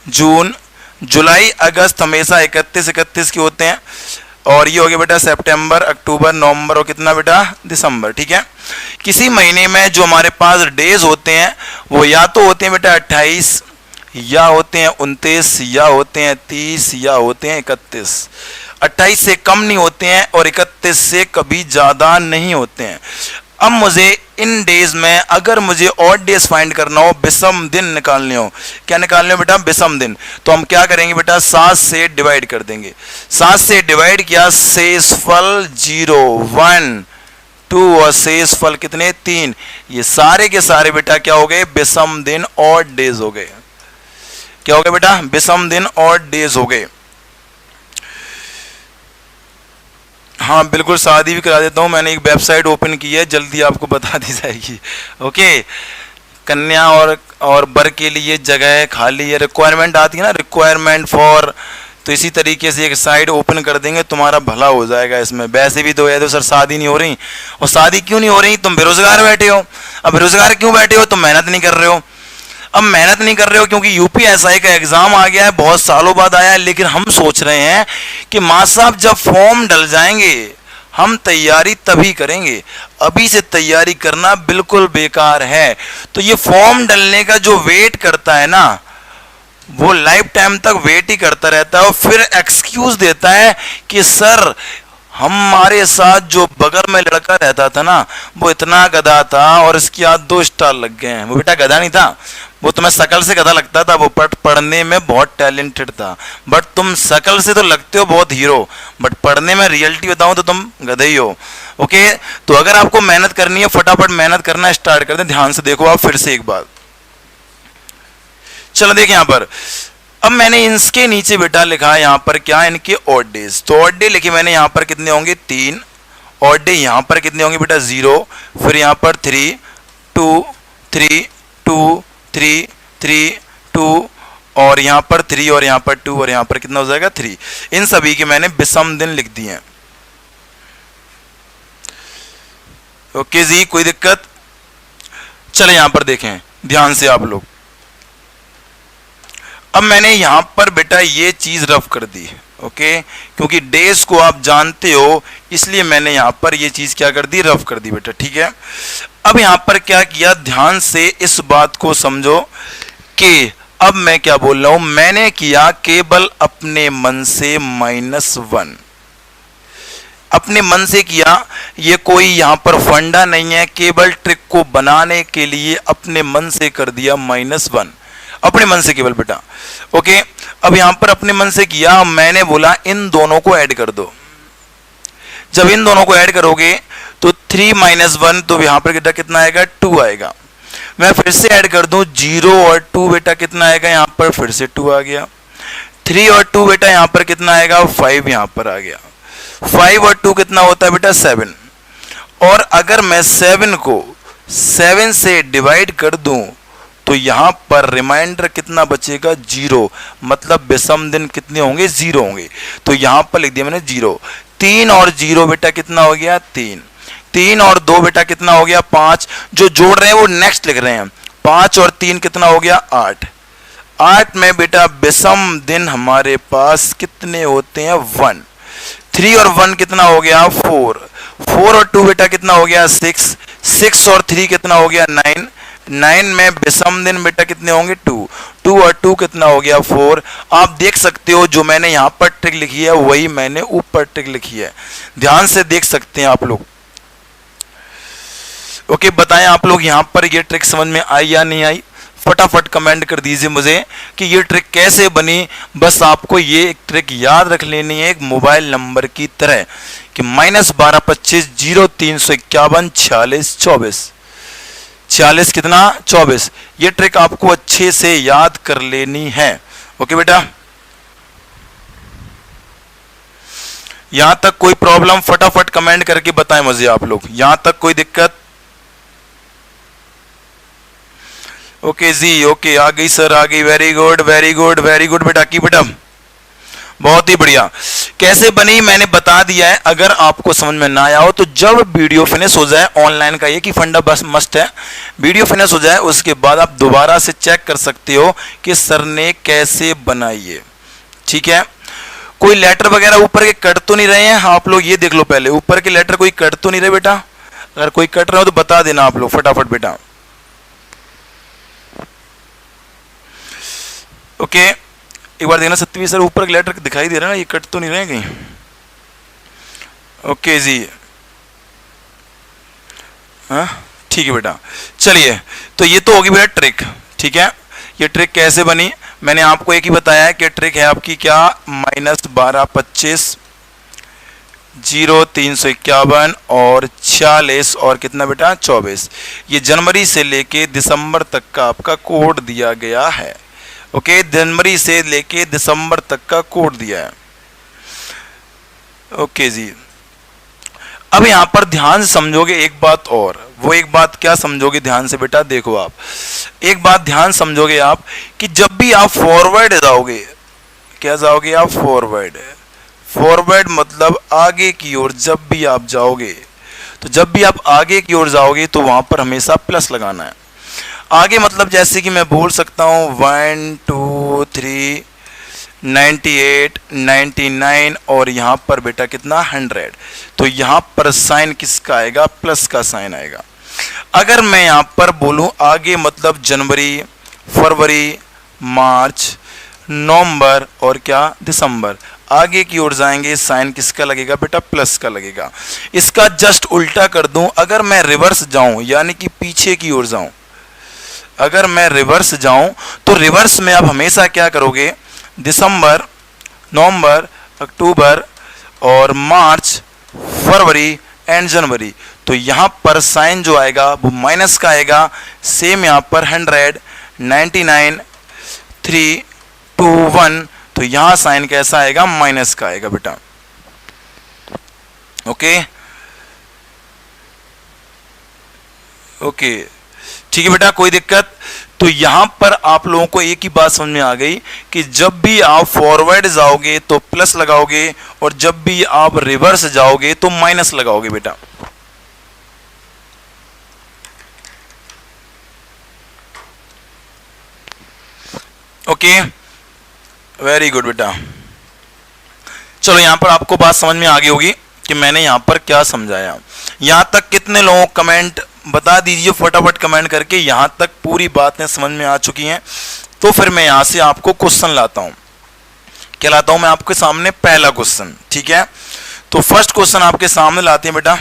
जून, जुलाई, अगस्त हमेशा 31 के होते हैं, और ये हो गया बेटा सितंबर, अक्टूबर, नवंबर और कितना बेटा दिसंबर, ठीक है। किसी महीने में जो हमारे पास डेज होते हैं वो या तो होते हैं बेटा 28, या होते हैं 29, या होते हैं 30, या होते हैं 31। 28 से कम नहीं होते हैं और 31 से कभी ज्यादा नहीं होते हैं। अब मुझे इन डेज में अगर मुझे ऑड डेज फाइंड करना हो, विषम दिन निकालने हो, क्या निकालने हो बेटा? विषम दिन। तो हम क्या करेंगे बेटा? 7 से डिवाइड कर देंगे। 7 से डिवाइड किया, शेषफल 0, 1, 2 और शेषफल कितने 3। ये सारे के सारे बेटा क्या हो गए? विषम दिन, ऑड डेज हो गए। क्या हो गया बेटा, विषम दिन और डेज हो गए। हाँ बिल्कुल, शादी भी करा देता हूँ, मैंने एक वेबसाइट ओपन की है, जल्दी आपको बता दी जाएगी। ओके, कन्या और वर के लिए जगह खाली है, रिक्वायरमेंट आती है ना, रिक्वायरमेंट फॉर, तो इसी तरीके से एक साइट ओपन कर देंगे, तुम्हारा भला हो जाएगा इसमें। वैसे भी तो है तो सर शादी नहीं हो रही, और शादी क्यों नहीं हो रही, तुम बेरोजगार बैठे हो। अब बेरोजगार क्यों बैठे हो, तुम मेहनत नहीं कर रहे हो। अब मेहनत नहीं कर रहे हो क्योंकि यूपीएसआई का एग्जाम आ गया है, बहुत सालों बाद आया है, लेकिन हम सोच रहे हैं कि माँ साहब जब फॉर्म डल जाएंगे हम तैयारी तभी करेंगे, अभी से तैयारी करना बिल्कुल बेकार है। तो ये फॉर्म डलने का जो वेट करता है ना, वो लाइफ टाइम तक वेट ही करता रहता है, और फिर एक्सक्यूज देता है कि सर हमारे साथ जो बगल में लड़का रहता था ना, वो इतना गधा था और इसकी आज 2 स्टार लग गए हैं। वो बेटा गधा नहीं था, वो तुम्हें शकल से गधा लगता था, वो पढ़ने में बहुत टैलेंटेड था। बट तुम शकल से तो लगते हो बहुत हीरो, बट पढ़ने में रियलिटी बताऊं तो तुम गधे ही हो। ओके, तो अगर आपको मेहनत करनी है, फटाफट मेहनत करना स्टार्ट कर दें। ध्यान से देखो आप फिर से एक बार, चलो देखिए यहां पर, अब मैंने इसके नीचे बेटा लिखा है यहां पर क्या, इनके ऑड डेज। तो ऑड डे लिखे मैंने, यहां पर कितने होंगे 3, ऑड डे यहां पर कितने होंगे बेटा 0, फिर यहां पर 3 2 3 2 3 3 2, और यहां पर 3 और यहां पर 2, और यहां पर कितना हो जाएगा 3। इन सभी के मैंने विषम दिन लिख दिए हैं। ओके जी, कोई दिक्कत। चले यहां पर देखें ध्यान से आप लोग, अब मैंने यहां पर बेटा ये चीज रफ कर दी। ओके, क्योंकि डेज को आप जानते हो इसलिए मैंने यहां पर ये चीज क्या कर दी, रफ कर दी बेटा, ठीक है। अब यहां पर क्या किया, ध्यान से इस बात को समझो कि अब मैं क्या बोल रहा हूं, मैंने किया केवल अपने मन से -1, अपने मन से किया, ये कोई यहां पर फंडा नहीं है, केवल ट्रिक को बनाने के लिए अपने मन से कर दिया -1, अपने मन से केवल बेटा। ओके, अब यहां पर अपने मन से किया, मैंने बोला इन दोनों को ऐड कर दो। जब इन दोनों को ऐड करोगे तो 3 - 1, तो यहां पर बेटा कितना आएगा 2 आएगा। मैं फिर से ऐड कर दूं 0 और 2, बेटा कितना आएगा, यहां पर फिर से 2 आ गया। 3 और 2 बेटा यहां पर कितना आएगा 5, यहां पर आ गया। 5 और 2 कितना होता है बेटा 7, और अगर मैं 7 को 7 से डिवाइड कर दूं तो यहां पर रिमाइंडर कितना बचेगा 0, मतलब विषम दिन कितने होंगे 0 होंगे। तो यहां पर लिख दिया मैंने 0। 3 और 0 बेटा कितना हो गया 3, 3 और 2 बेटा कितना हो गया 5, जो जोड़ रहे हैं वो नेक्स्ट लिख रहे हैं। 5 और 3 कितना हो गया 8, 8 में बेटा विषम दिन हमारे पास कितने होते हैं 1। 3 और 1 कितना हो गया 4, 4 और 2 बेटा कितना हो गया 6, 6 और 3 कितना हो गया 9, 9 में विषम दिन बेटा कितने होंगे 2, 2 और 2 कितना हो गया 4। आप देख सकते हो जो मैंने यहां पर ट्रिक लिखी है वही मैंने ऊपर ट्रिक लिखी है, ध्यान से देख सकते हैं आप लोग। ओके, बताएं आप लोग यहां पर ये ट्रिक समझ में आई या नहीं आई, फटाफट कमेंट कर दीजिए मुझे कि ये ट्रिक कैसे बनी। बस आपको ये एक ट्रिक याद रख लेनी है, एक मोबाइल नंबर की तरह कि -12 25 0 351 46 24, 46 कितना 24। ये ट्रिक आपको अच्छे से याद कर लेनी है। ओके बेटा, यहां तक कोई प्रॉब्लम फटाफट कमेंट करके बताएं मुझे आप लोग, यहां तक कोई दिक्कत। ओके जी, ओके आ गई सर, आ गई, very good very good very good बेटा की बेटा, बहुत ही बढ़िया। कैसे बनी मैंने बता दिया है, अगर आपको समझ में ना आया हो तो जब वीडियो फिनिश हो जाए, ऑनलाइन का ये कि फंडा बस मस्ट है, वीडियो फिनिश हो जाए उसके बाद आप दोबारा से चेक कर सकते हो कि सर ने कैसे बनाई है, ठीक है। कोई लेटर वगैरह ऊपर के कट तो नहीं रहे हैं, आप लोग ये देख लो पहले, ऊपर के लेटर कोई कट तो नहीं रहे बेटा, अगर कोई कट रहे हो तो बता देना आप लोग फटाफट बेटा। ओके, एक बार देखना सत्यवी सर ऊपर के लेटर दिखाई दे रहा है ना, ये कट तो नहीं रहे कहीं। ओके जी, हाँ ठीक है बेटा। चलिए, तो ये तो होगी बेटा ट्रिक, ठीक है। ये ट्रिक कैसे बनी मैंने आपको एक ही बताया है कि ट्रिक है आपकी क्या, -12 25 0 351 और 46 और कितना बेटा 24। ये जनवरी से लेके दिसंबर तक का आपका कोड दिया गया है। ओके, जनवरी से लेके दिसंबर तक का कोड दिया है। ओके जी, अब यहां पर ध्यान से समझोगे एक बात और, वो एक बात क्या समझोगे ध्यान से बेटा, देखो आप एक बात ध्यान समझोगे आप कि जब भी आप फॉरवर्ड जाओगे, क्या जाओगे आप, फॉरवर्ड। फॉरवर्ड मतलब आगे की ओर जब भी आप जाओगे, तो जब भी आप आगे की ओर जाओगे तो वहां पर हमेशा प्लस लगाना है। आगे मतलब जैसे कि मैं बोल सकता हूं 1 2 3 98 99 और यहां पर बेटा कितना 100, तो यहां पर साइन किसका आएगा, प्लस का साइन आएगा। अगर मैं यहां पर बोलूं आगे मतलब जनवरी, फरवरी, मार्च, नवंबर और क्या, दिसंबर, आगे की ओर जाएंगे साइन किसका लगेगा बेटा, प्लस का लगेगा। इसका जस्ट उल्टा कर दूं, अगर मैं रिवर्स जाऊं यानी कि पीछे की ओर जाऊं, अगर मैं रिवर्स जाऊं तो रिवर्स में आप हमेशा क्या करोगे, दिसंबर, नवंबर, अक्टूबर और मार्च, फरवरी एंड जनवरी, तो यहां पर साइन जो आएगा वो माइनस का आएगा। सेम यहां पर 100, 99, 3, 2, 1, तो यहां साइन कैसा आएगा, माइनस का आएगा बेटा। ओके ओके, ठीक है बेटा, कोई दिक्कत। तो यहां पर आप लोगों को एक ही बात समझ में आ गई कि जब भी आप फॉरवर्ड जाओगे तो प्लस लगाओगे और जब भी आप रिवर्स जाओगे तो माइनस लगाओगे बेटा। ओके, वेरी गुड बेटा। चलो यहां पर आपको बात समझ में आ गई होगी कि मैंने यहां पर क्या समझाया। यहां तक कितने लोगों कमेंट बता दीजिए फटाफट कमेंट करके, यहां तक पूरी बातें समझ में आ चुकी हैं। तो फिर मैं यहां से आपको क्वेश्चन लाता हूं। क्या लाता हूं मैं आपके सामने, पहला क्वेश्चन, ठीक है। तो फर्स्ट क्वेश्चन आपके सामने लाते हैं बेटा।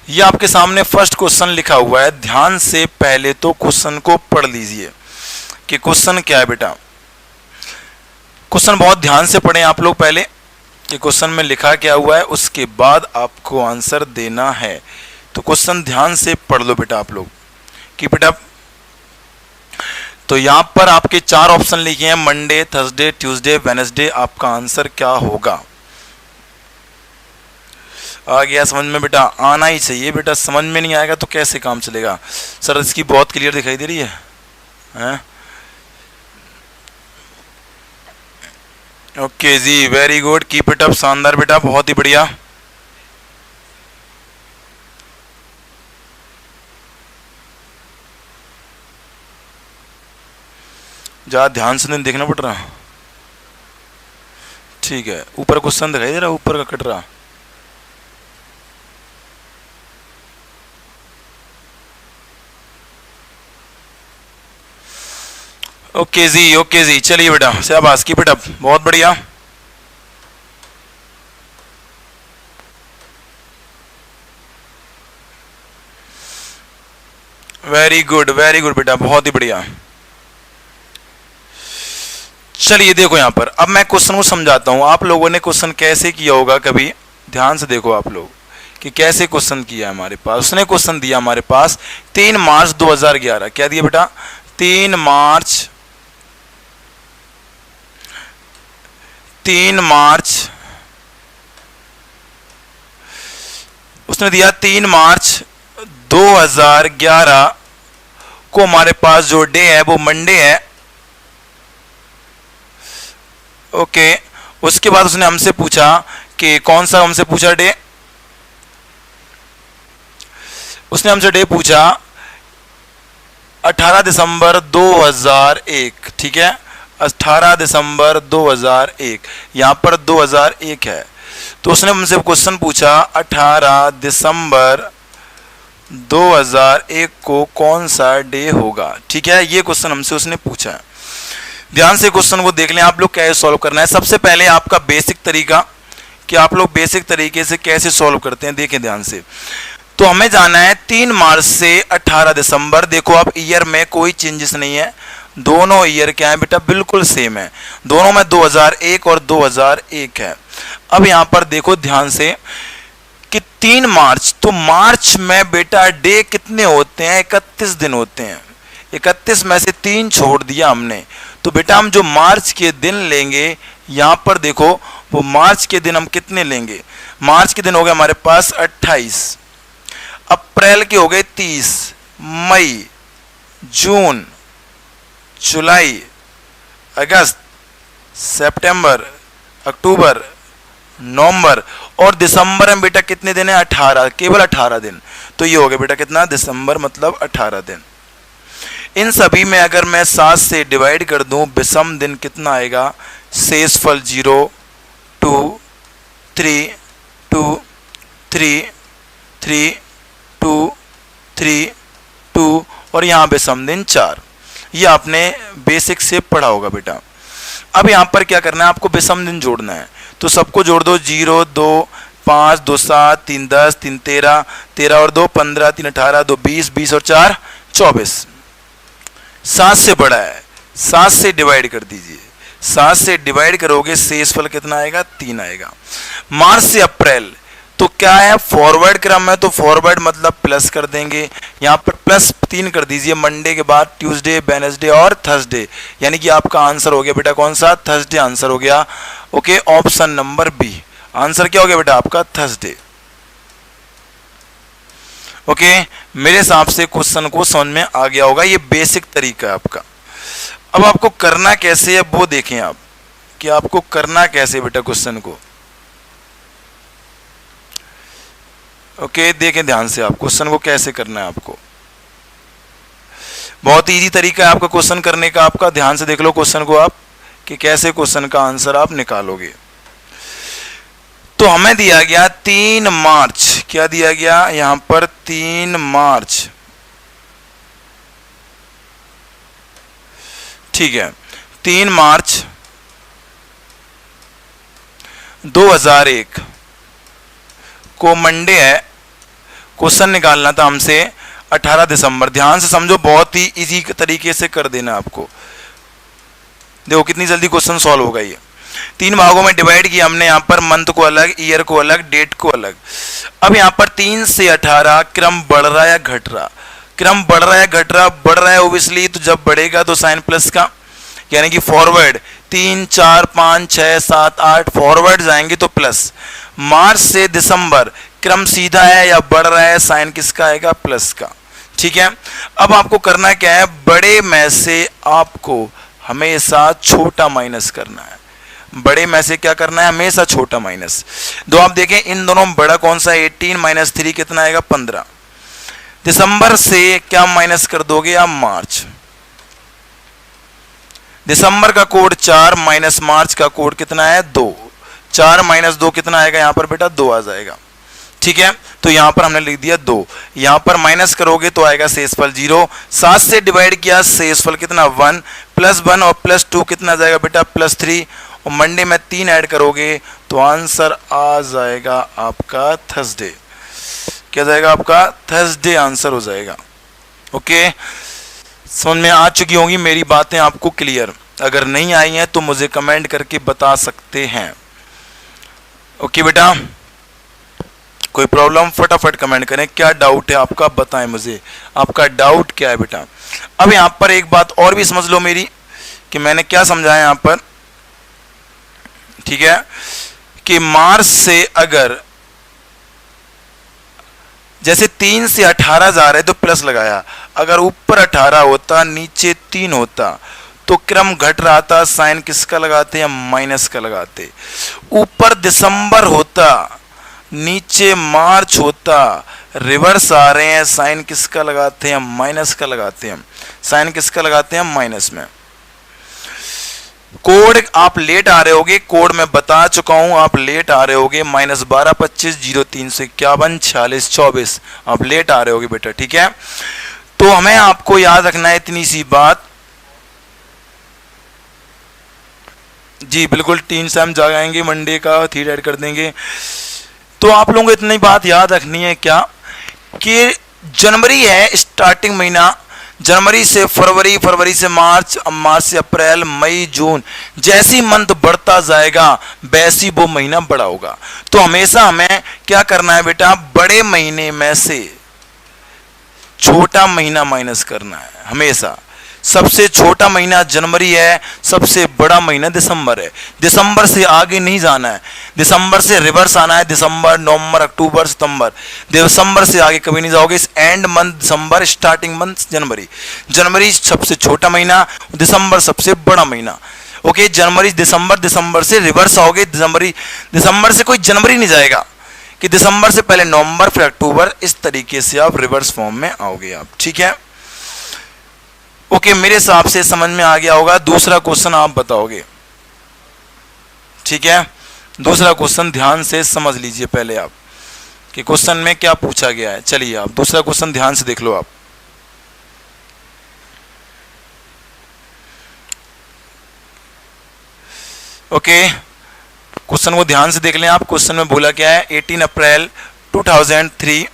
ये आपके सामने फर्स्ट क्वेश्चन लिखा हुआ है, ध्यान से पहले तो क्वेश्चन को पढ़ लीजिए कि क्वेश्चन क्या है बेटा। क्वेश्चन बहुत ध्यान से पढ़ें आप लोग पहले कि क्वेश्चन में लिखा क्या हुआ है, उसके बाद आपको आंसर देना है। तो क्वेश्चन ध्यान से पढ़ लो बेटा आप लोग, कीप इट अप। तो यहां पर आपके 4 ऑप्शन लिखे हैं, मंडे, थर्सडे, ट्यूसडे, वेडनेसडे। आपका आंसर क्या होगा, आ गया समझ में बेटा, आना ही चाहिए बेटा, समझ में नहीं आएगा तो कैसे काम चलेगा। सर इसकी बहुत क्लियर दिखाई दे रही है, हैं? ओके जी, very good, keep it up, शानदार बेटा, बहुत ही बढ़िया। ज्यादा ध्यान से नहीं देखना पड़ रहा, ठीक है। ऊपर क्वेश्चन दिखाई दे रहा, ऊपर का कट रहा। ओके जी, चलिए बेटा, शाबाश, कीप इट अप, बहुत बढ़िया। वेरी गुड बेटा, बहुत ही बढ़िया। चलिए देखो यहां पर, अब मैं क्वेश्चन को समझाता हूं। आप लोगों ने क्वेश्चन कैसे किया होगा कभी, ध्यान से देखो आप लोग कि कैसे क्वेश्चन किया है हमारे पास। उसने क्वेश्चन दिया हमारे पास 3 मार्च 2011, क्या दिया बेटा, 3 मार्च उसने दिया 3 मार्च 2011 को हमारे पास जो डे है वो मंडे है। ओके, उसके बाद उसने हमसे पूछा कि कौन सा, हमसे पूछा डे, उसने हमसे डे पूछा 18 दिसंबर 2001, ठीक है, 18 दिसंबर 2001, यहां पर 2001 है। तो उसने हमसे क्वेश्चन पूछा 18 दिसंबर 2001 को कौन सा डे होगा, ठीक है। ये क्वेश्चन हमसे उसने पूछा है। ध्यान से क्वेश्चन को देख लें आप लोग, कैसे सॉल्व करना है। सबसे पहले आपका बेसिक तरीका कि आप लोग बेसिक तरीके से कैसे सॉल्व करते हैं, देखें ध्यान से। तो हमें जाना है 3 मार्च से 18 दिसंबर। देखो आप ईयर में कोई चेंजेस नहीं है, दोनों ईयर क्या है बेटा, बिल्कुल सेम है, दोनों में 2001 और 2001 है। अब यहां पर देखो ध्यान से कि 3 मार्च, तो मार्च में बेटा डे कितने होते हैं, 31 दिन होते हैं। 31 में से 3 छोड़ दिया हमने, तो बेटा हम जो मार्च के दिन लेंगे, यहां पर देखो वो मार्च के दिन हम कितने लेंगे। मार्च के दिन हो गए हमारे पास 28, अप्रैल के हो गए 30, मई, जून, जुलाई, अगस्त, सितंबर, अक्टूबर, नवंबर और दिसंबर में बेटा कितने दिन है? 18, केवल 18 दिन। तो ये हो गया बेटा कितना? दिसंबर मतलब 18 दिन। इन सभी में अगर मैं 7 से डिवाइड कर दूं, विषम दिन कितना आएगा? शेषफल 0, 2, 3, 2, 3, 3, 2, 3, 2 और यहाँ विषम दिन 4। ये आपने बेसिक से पढ़ा होगा बेटा। अब यहाँ पर क्या करना है? आपको विषम दिन जोड़ना है, तो सबको जोड़ दो। 0, 2, 5, 2, 7, 3, 10, 3, 13, 13 और 2, 15, 3, 18, 2, 20, 20 और 4, 24। 7 से बड़ा है, 7 से डिवाइड कर दीजिए। 7 से डिवाइड करोगे, शेषफल कितना आएगा? 3 आएगा। मार्च से अप्रैल तो क्या है? फॉरवर्ड क्रम है, तो फॉरवर्ड मतलब प्लस कर देंगे। यहाँ पर +3 कर दीजिए। मंडे के बाद ट्यूसडे, वेडनेसडे और थर्सडे, यानी कि आपका आंसर हो गया बेटा कौन सा? थर्सडे आंसर हो गया। Okay, option number B answer क्या हो गया बेटा आपका? थर्सडे। ओके, मेरे हिसाब से क्वेश्चन को समझ में आ गया होगा। ये बेसिक तरीका है आपका। अब आपको करना कैसे है वो देखें आप, कि आपको करना कैसे बेटा क्वेश्चन को। ओके, देखें ध्यान से आप क्वेश्चन को कैसे करना है आपको। बहुत इजी तरीका है आपका क्वेश्चन करने का। आपका ध्यान से देख लो क्वेश्चन को आप, कि कैसे क्वेश्चन का आंसर आप निकालोगे। तो हमें दिया गया 3 मार्च, क्या दिया गया यहां पर? 3 मार्च, ठीक है। 3 मार्च 2001 को मंडे है। क्वेश्चन निकालना था हमसे 18 दिसंबर। ध्यान से समझो, बहुत ही इजी तरीके से कर देना आपको। देखो कितनी जल्दी क्वेश्चन सॉल्व होगा ये। 3 भागों में डिवाइड किया हमने, यहाँ पर मंथ को अलग, ईयर को अलग, डेट को अलग। अब यहाँ पर 3 से 18 क्रम बढ़ रहा है या घट रहा? क्रम बढ़ रहा है घट रहा? बढ़ रहा है ओब्वियसली, तो जब बढ़ेगा तो साइन प्लस का, यानी कि फॉरवर्ड 3, 4, 5, 6, 7, 8 फॉरवर्ड जाएंगे तो प्लस। मार्च से दिसंबर क्रम सीधा है या बढ़ रहा है? साइन किसका आएगा? प्लस का। ठीक है, अब आपको करना क्या है? बड़े में से आपको हमेशा छोटा माइनस करना है। बड़े में से क्या करना है? हमेशा छोटा माइनस। दो आप देखें इन दोनों में बड़ा कौन सा? 18 - 3 कितना आएगा? 15। दिसंबर से क्या माइनस कर दोगे आप? मार्च। दिसंबर का कोड 4 माइनस मार्च का कोड कितना है? 2। 4 - 2 कितना आएगा यहाँ पर बेटा? 2 आ जाएगा। ठीक है, तो यहां पर हमने लिख दिया 2। यहां पर माइनस करोगे तो आएगा शेषफल 0। 7 से डिवाइड किया, शेषफल कितना? 1 + 1 और +2 कितना जाएगा बेटा? +3 और मंडे में 3 ऐड करोगे तो आंसर आ जाएगा आपका थर्सडे। क्या जाएगा आपका? थर्सडे आंसर हो जाएगा। ओके, समझ में आ चुकी होंगी मेरी बातें आपको क्लियर। अगर नहीं आई हैं तो मुझे कमेंट करके बता सकते हैं। ओके बेटा, कोई प्रॉब्लम फटाफट कमेंट करें। क्या डाउट है आपका बताएं मुझे, आपका डाउट क्या है बेटा। अब यहां पर एक बात और भी समझ लो मेरी, कि मैंने क्या समझाया यहां पर। ठीक है, कि मार्च से अगर जैसे 3 से 18 जा रहे तो प्लस लगाया, अगर ऊपर 18 होता नीचे 3 होता तो क्रम घट रहा था, साइन किसका लगाते हैं? माइनस का लगाते। ऊपर दिसंबर होता नीचे मार्च होता, रिवर्स आ रहे हैं, साइन किसका लगाते हैं? माइनस का लगाते हैं। साइन किसका लगाते हैं? माइनस में। कोड आप लेट आ रहे होगे, कोड मैं बता चुका हूं, आप लेट आ रहे होगे। -12 25 03 से 51 46 24 आप लेट आ रहे होगे बेटा। ठीक है, तो हमें आपको याद रखना है इतनी सी बात। जी बिल्कुल, 3 से हम जाएंगे, मंडे का 3 ऐड कर देंगे। तो आप लोगों को इतनी बात याद रखनी है क्या, कि जनवरी है स्टार्टिंग महीना, जनवरी से फरवरी, फरवरी से मार्च, मार्च से अप्रैल, मई, जून, जैसी मंथ बढ़ता जाएगा वैसी वो महीना बड़ा होगा। तो हमेशा हमें क्या करना है बेटा? बड़े महीने में से छोटा महीना माइनस करना है हमेशा। सबसे छोटा महीना जनवरी है, सबसे बड़ा महीना दिसंबर है। दिसंबर से आगे नहीं जाना है, दिसंबर से रिवर्स आना है। दिसंबर, नवंबर, अक्टूबर, सितंबर, दिसंबर से आगे कभी नहीं जाओगे। End month December, starting month January. जनवरी सबसे छोटा महीना, दिसंबर सबसे बड़ा महीना। ओके, जनवरी दिसंबर, दिसंबर से रिवर्स आओगे। दिसंबर से कोई जनवरी नहीं जाएगा कि दिसंबर से पहले नवंबर फिर अक्टूबर, इस तरीके से आप रिवर्स फॉर्म में आओगे आप। ठीक है, ओके, मेरे हिसाब से समझ में आ गया होगा। दूसरा क्वेश्चन आप बताओगे। ठीक है, दूसरा क्वेश्चन ध्यान से समझ लीजिए पहले आप कि क्वेश्चन में क्या पूछा गया है। चलिए आप दूसरा क्वेश्चन ध्यान से देख लो आप। ओके, क्वेश्चन को ध्यान से देख लें आप। क्वेश्चन में बोला क्या है, 18 अप्रैल 2003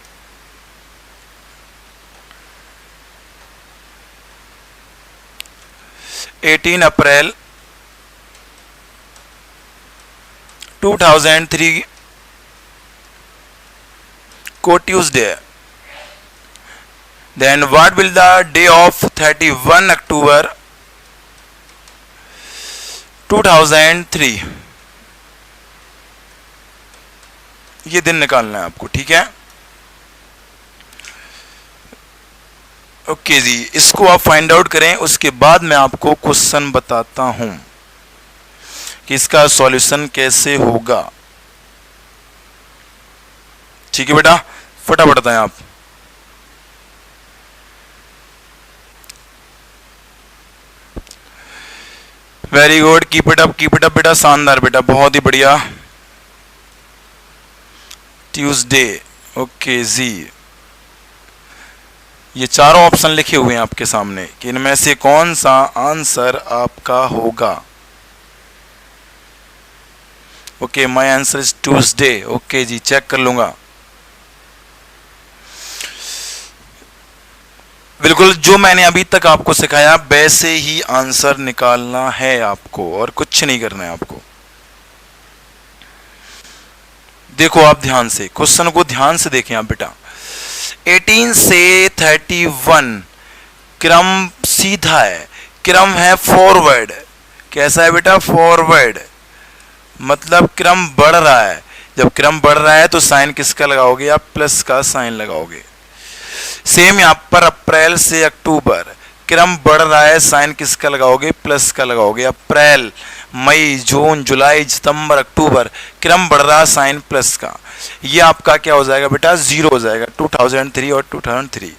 18 अप्रैल 2003 को ट्यूसडे है। Then what will the day of 31 October 2003, ये दिन निकालना है आपको। ठीक है, ओके जी, इसको आप फाइंड आउट करें, उसके बाद मैं आपको क्वेश्चन बताता हूं कि इसका सॉल्यूशन कैसे होगा। ठीक है बेटा, फटाफट बताएं आप। Very good, keep it up बेटा, शानदार बेटा, बहुत ही बढ़िया। ट्यूसडे, ओके जी, ये चारों ऑप्शन लिखे हुए हैं आपके सामने कि इनमें से कौन सा आंसर आपका होगा। Okay, my answer is Tuesday. Okay जी, चेक कर लूंगा। बिल्कुल जो मैंने अभी तक आपको सिखाया वैसे ही आंसर निकालना है आपको, और कुछ नहीं करना है आपको। देखो आप ध्यान से, क्वेश्चन को ध्यान से देखें आप बेटा। 18 से 31 क्रम सीधा है, क्रम है फॉरवर्ड। कैसा है बेटा? फॉरवर्ड, मतलब क्रम बढ़ रहा है। जब क्रम बढ़ रहा है तो साइन किसका लगाओगे आप? प्लस का साइन लगाओगे। सेम यहां पर अप्रैल से अक्टूबर क्रम बढ़ रहा है, साइन किसका लगाओगे? प्लस का लगाओगे। अप्रैल, मई, जून, जुलाई, सितंबर, अक्टूबर क्रम बढ़ रहा है, साइन प्लस का। ये आपका क्या हो जाएगा बेटा? जीरो हो जाएगा। 2003 और 2003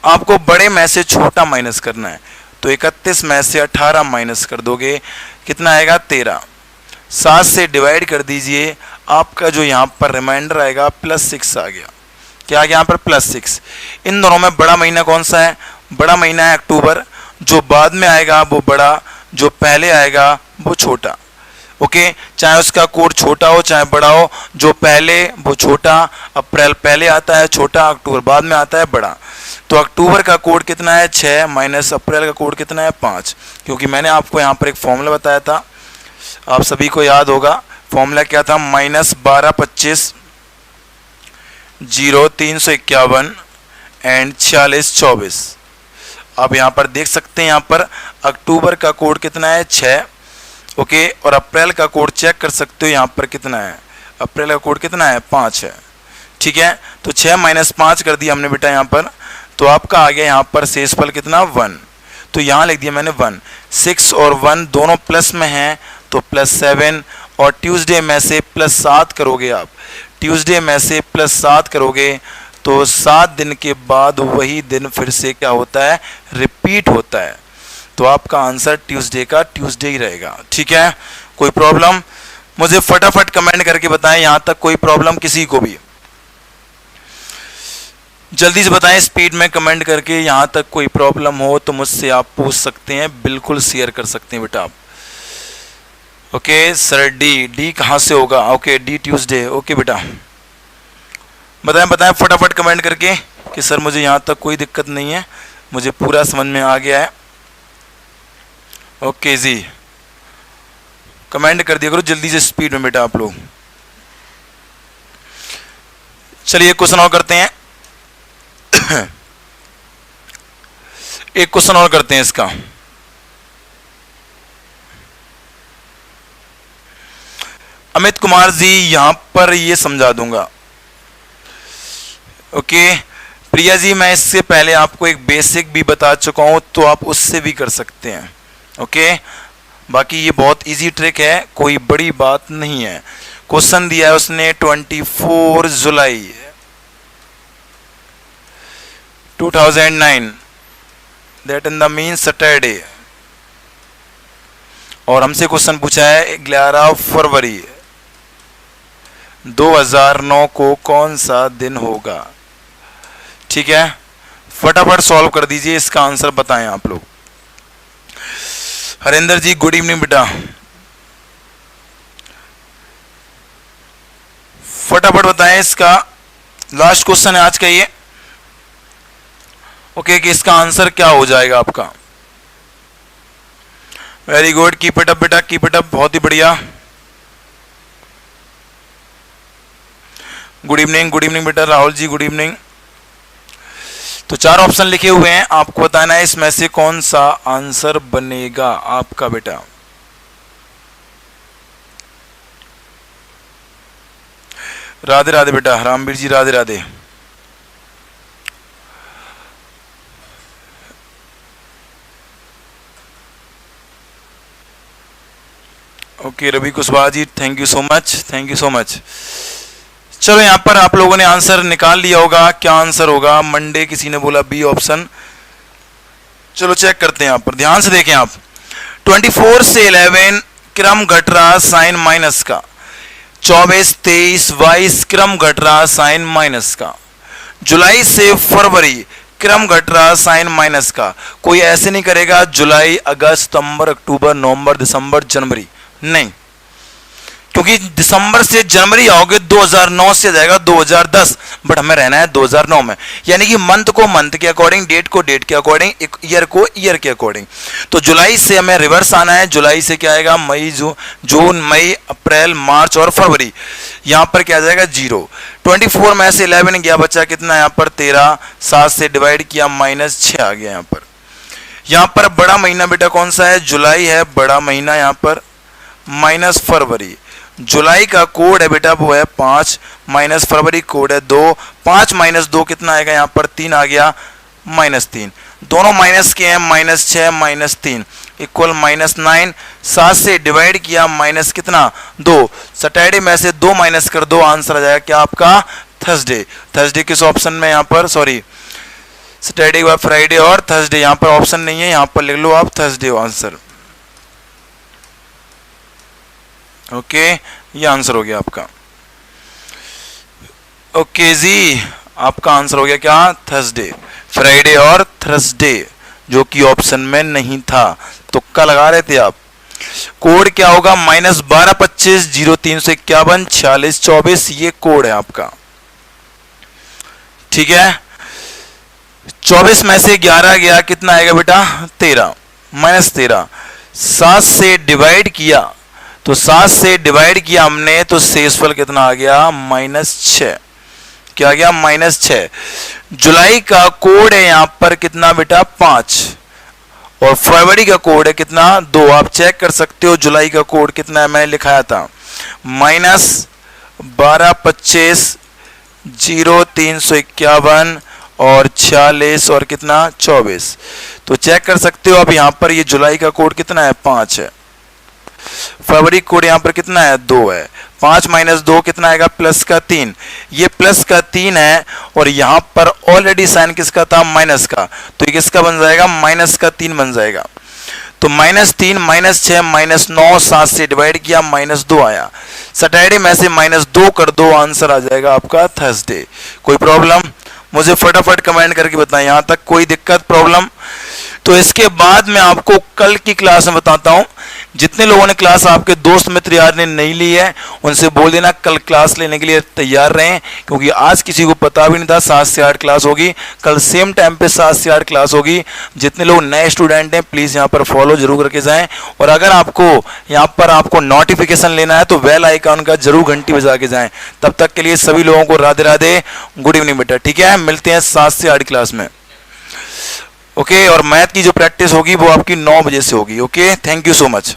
आपको बड़े में से छोटा माइनस करना है, तो 31 में से 18 माइनस कर दोगे, कितना आएगा? 13। 7 से डिवाइड कर दीजिए, आपका जो यहाँ पर रिमाइंडर आएगा +6 आ गया। क्या आ गया यहाँ पर? +6। इन दोनों में बड़ा महीना कौन सा है? बड़ा महीना है अक्टूबर। जो बाद में आएगा वो बड़ा, जो पहले आएगा वो छोटा। ओके, चाहे उसका कोड छोटा हो चाहे बड़ा हो, जो पहले वो छोटा। अप्रैल पहले आता है छोटा, अक्टूबर बाद में आता है बड़ा। तो अक्टूबर का कोड कितना है? 6 माइनस अप्रैल का कोड कितना है? 5। क्योंकि मैंने आपको यहाँ पर एक फॉर्मूला बताया था, आप सभी को याद होगा। फॉर्मूला क्या था? -12 25 0 351 एंड 46 24। आप यहाँ पर देख सकते हैं, यहाँ पर अक्टूबर का कोड कितना है? 6। ओके, और अप्रैल का कोड चेक कर सकते हो, यहाँ पर कितना है? अप्रैल का कोड कितना है? 5 है। ठीक है, तो 6 माइनस 5 कर दिया हमने बेटा यहाँ पर, तो आपका आ गया यहाँ पर शेषफल कितना? 1। तो यहाँ लिख दिया मैंने 1। 6 और 1 दोनों प्लस में हैं, तो +7। और ट्यूसडे में से +7 करोगे आप, ट्यूसडे में से +7 करोगे तो 7 दिन के बाद वही दिन फिर से क्या होता है? रिपीट होता है। तो आपका आंसर ट्यूसडे का ट्यूसडे ही रहेगा। ठीक है, कोई प्रॉब्लम? मुझे फटाफट कमेंट करके बताएं, यहां तक कोई प्रॉब्लम किसी को भी? जल्दी से बताएं स्पीड में कमेंट करके, यहां तक कोई प्रॉब्लम हो तो मुझसे आप पूछ सकते हैं, बिल्कुल शेयर कर सकते हैं बेटा आप। ओके सर, डी कहां से होगा? Okay, D Tuesday. ओके बेटा, बताएं फटाफट कमेंट करके कि सर मुझे यहाँ तक कोई दिक्कत नहीं है, मुझे पूरा समझ में आ गया है। ओके जी, कमेंट कर दिया करो जल्दी से, स्पीड में बेटा आप लोग। चलिए क्वेश्चन और करते हैं। एक क्वेश्चन और करते हैं इसका। अमित कुमार जी यहां पर ये समझा दूंगा। ओके प्रिया जी, मैं इससे पहले आपको एक बेसिक भी बता चुका हूं, तो आप उससे भी कर सकते हैं। ओके बाकी ये बहुत इजी ट्रिक है, कोई बड़ी बात नहीं है। क्वेश्चन दिया है उसने 24 जुलाई 2009, that in the mean Saturday, और हमसे क्वेश्चन पूछा है 11 फरवरी 2009 को कौन सा दिन होगा। ठीक है, फटाफट सॉल्व कर दीजिए, इसका आंसर बताएं आप लोग। हरिंदर जी गुड इवनिंग बेटा, फटाफट बताएं इसका। लास्ट क्वेश्चन है आज का ये। ओके कि इसका आंसर क्या हो जाएगा आपका। Very good, keep it up बेटा, कीप इट अप, बहुत ही बढ़िया। गुड इवनिंग बेटा राहुल जी, गुड इवनिंग। तो 4 ऑप्शन लिखे हुए हैं, आपको बताना है इसमें से कौन सा आंसर बनेगा आपका बेटा। राधे राधे बेटा, Ramveer ji Radhe Radhe. Okay Ravi Kushwaha ji, thank you so much, thank you so much. चलो यहां पर आप लोगों ने आंसर निकाल लिया होगा, क्या आंसर होगा। मंडे किसी ने बोला बी ऑप्शन। चलो चेक करते हैं यहां पर, ध्यान से देखें आप। 24 से 11 क्रम घट रहा साइन माइनस का, 24, 23, 22 क्रम घट रहा साइन माइनस का, जुलाई से फरवरी क्रम घट रहा साइन माइनस का। कोई ऐसे नहीं करेगा जुलाई, अगस्त, सितंबर, अक्टूबर, नवंबर, दिसंबर, जनवरी, नहीं, क्योंकि दिसंबर से जनवरी आओगे 2009 से जाएगा 2010, बट हमें रहना है 2009 में, यानी कि मंथ को मंथ के अकॉर्डिंग, डेट को डेट के अकॉर्डिंग, ईयर को ईयर के अकॉर्डिंग। तो जुलाई से हमें रिवर्स आना है, जुलाई से क्या आएगा, मई, जून, मई, अप्रैल, मार्च और फरवरी। यहां पर क्या आ जाएगा 0। 24 में से 11 गया, बच्चा कितना यहाँ पर 13, 7 से डिवाइड किया -6 आ गया। यहाँ पर बड़ा महीना बेटा कौन सा है, जुलाई है बड़ा महीना, यहाँ पर माइनस फरवरी। जुलाई का कोड है बेटा वो है 5, माइनस फरवरी कोड है 2, 5 - 2 कितना आएगा, यहाँ पर 3 आ गया, -3, दोनों माइनस के हैं, -6 - 3 इक्वल -9, 7 से डिवाइड किया माइनस कितना 2, सैटरडे में से 2 माइनस कर दो, आंसर आ जाएगा क्या आपका थर्सडे। थर्सडे किस ऑप्शन में, यहाँ पर सॉरी सैटरडे के बाद फ्राइडे और थर्सडे, यहाँ पर ऑप्शन नहीं है, यहाँ पर लिख लो आप थर्सडे हो आंसर। ओके ये आंसर हो गया आपका। ओके जी आपका आंसर हो गया क्या, थर्सडे, फ्राइडे और थर्सडे, जो कि ऑप्शन में नहीं था, तुक्का लगा रहे थे आप। कोड क्या होगा, -12 25 0351 46 24, ये कोड है आपका। ठीक है, 24 में से 11 गया, कितना आएगा बेटा 13, -13, 7 से डिवाइड किया, तो 7 से डिवाइड किया हमने, तो शेषफल कितना आ गया -6, क्या आ गया -6। जुलाई का कोड है यहाँ पर कितना बेटा 5, और फरवरी का कोड है कितना 2, आप चेक कर सकते हो जुलाई का कोड कितना है, मैंने लिखाया था -12 25 0351 और 46 और कितना 24, तो चेक कर सकते हो आप यहाँ पर, ये जुलाई का कोड कितना है 5 है, फरवरी कोड यहाँ पर कितना है 2 है, 5 - 2 कितना आएगा प्लस का 3, ये प्लस का 3 है, और यहाँ पर ऑलरेडी साइन किसका था माइनस का, तो ये किसका बन जाएगा माइनस का 3 बन जाएगा। तो -3 -6 -9, 7 से डिवाइड किया -2 आया, सैटरडे में से -2 कर दो, आंसर आ जाएगा आपका थर्सडे। कोई प्रॉब्लम, मुझे फटाफट कमेंट करके बताएं, यहाँ तक कोई दिक्कत प्रॉब्लम। तो इसके बाद मैं आपको कल की क्लास में बताता हूं। जितने लोगों ने क्लास आपके दोस्त मित्र यार ने नहीं ली है, उनसे बोल देना कल क्लास लेने के लिए तैयार रहें, क्योंकि आज किसी को पता भी नहीं था 7 से 8 क्लास होगी, कल सेम टाइम पे 7 से 8 क्लास होगी। जितने लोग नए स्टूडेंट हैं प्लीज यहाँ पर फॉलो जरूर करके जाएं, और अगर आपको यहाँ पर आपको नोटिफिकेशन लेना है तो बेल आइकन का जरूर घंटी बजा के जाएं। तब तक के लिए सभी लोगों को राधे राधे, गुड इवनिंग बेटा। ठीक है, मिलते हैं 7 से 8 क्लास में। ओके। और मैथ की जो प्रैक्टिस होगी वो आपकी 9 बजे से होगी। Okay, thank you so much.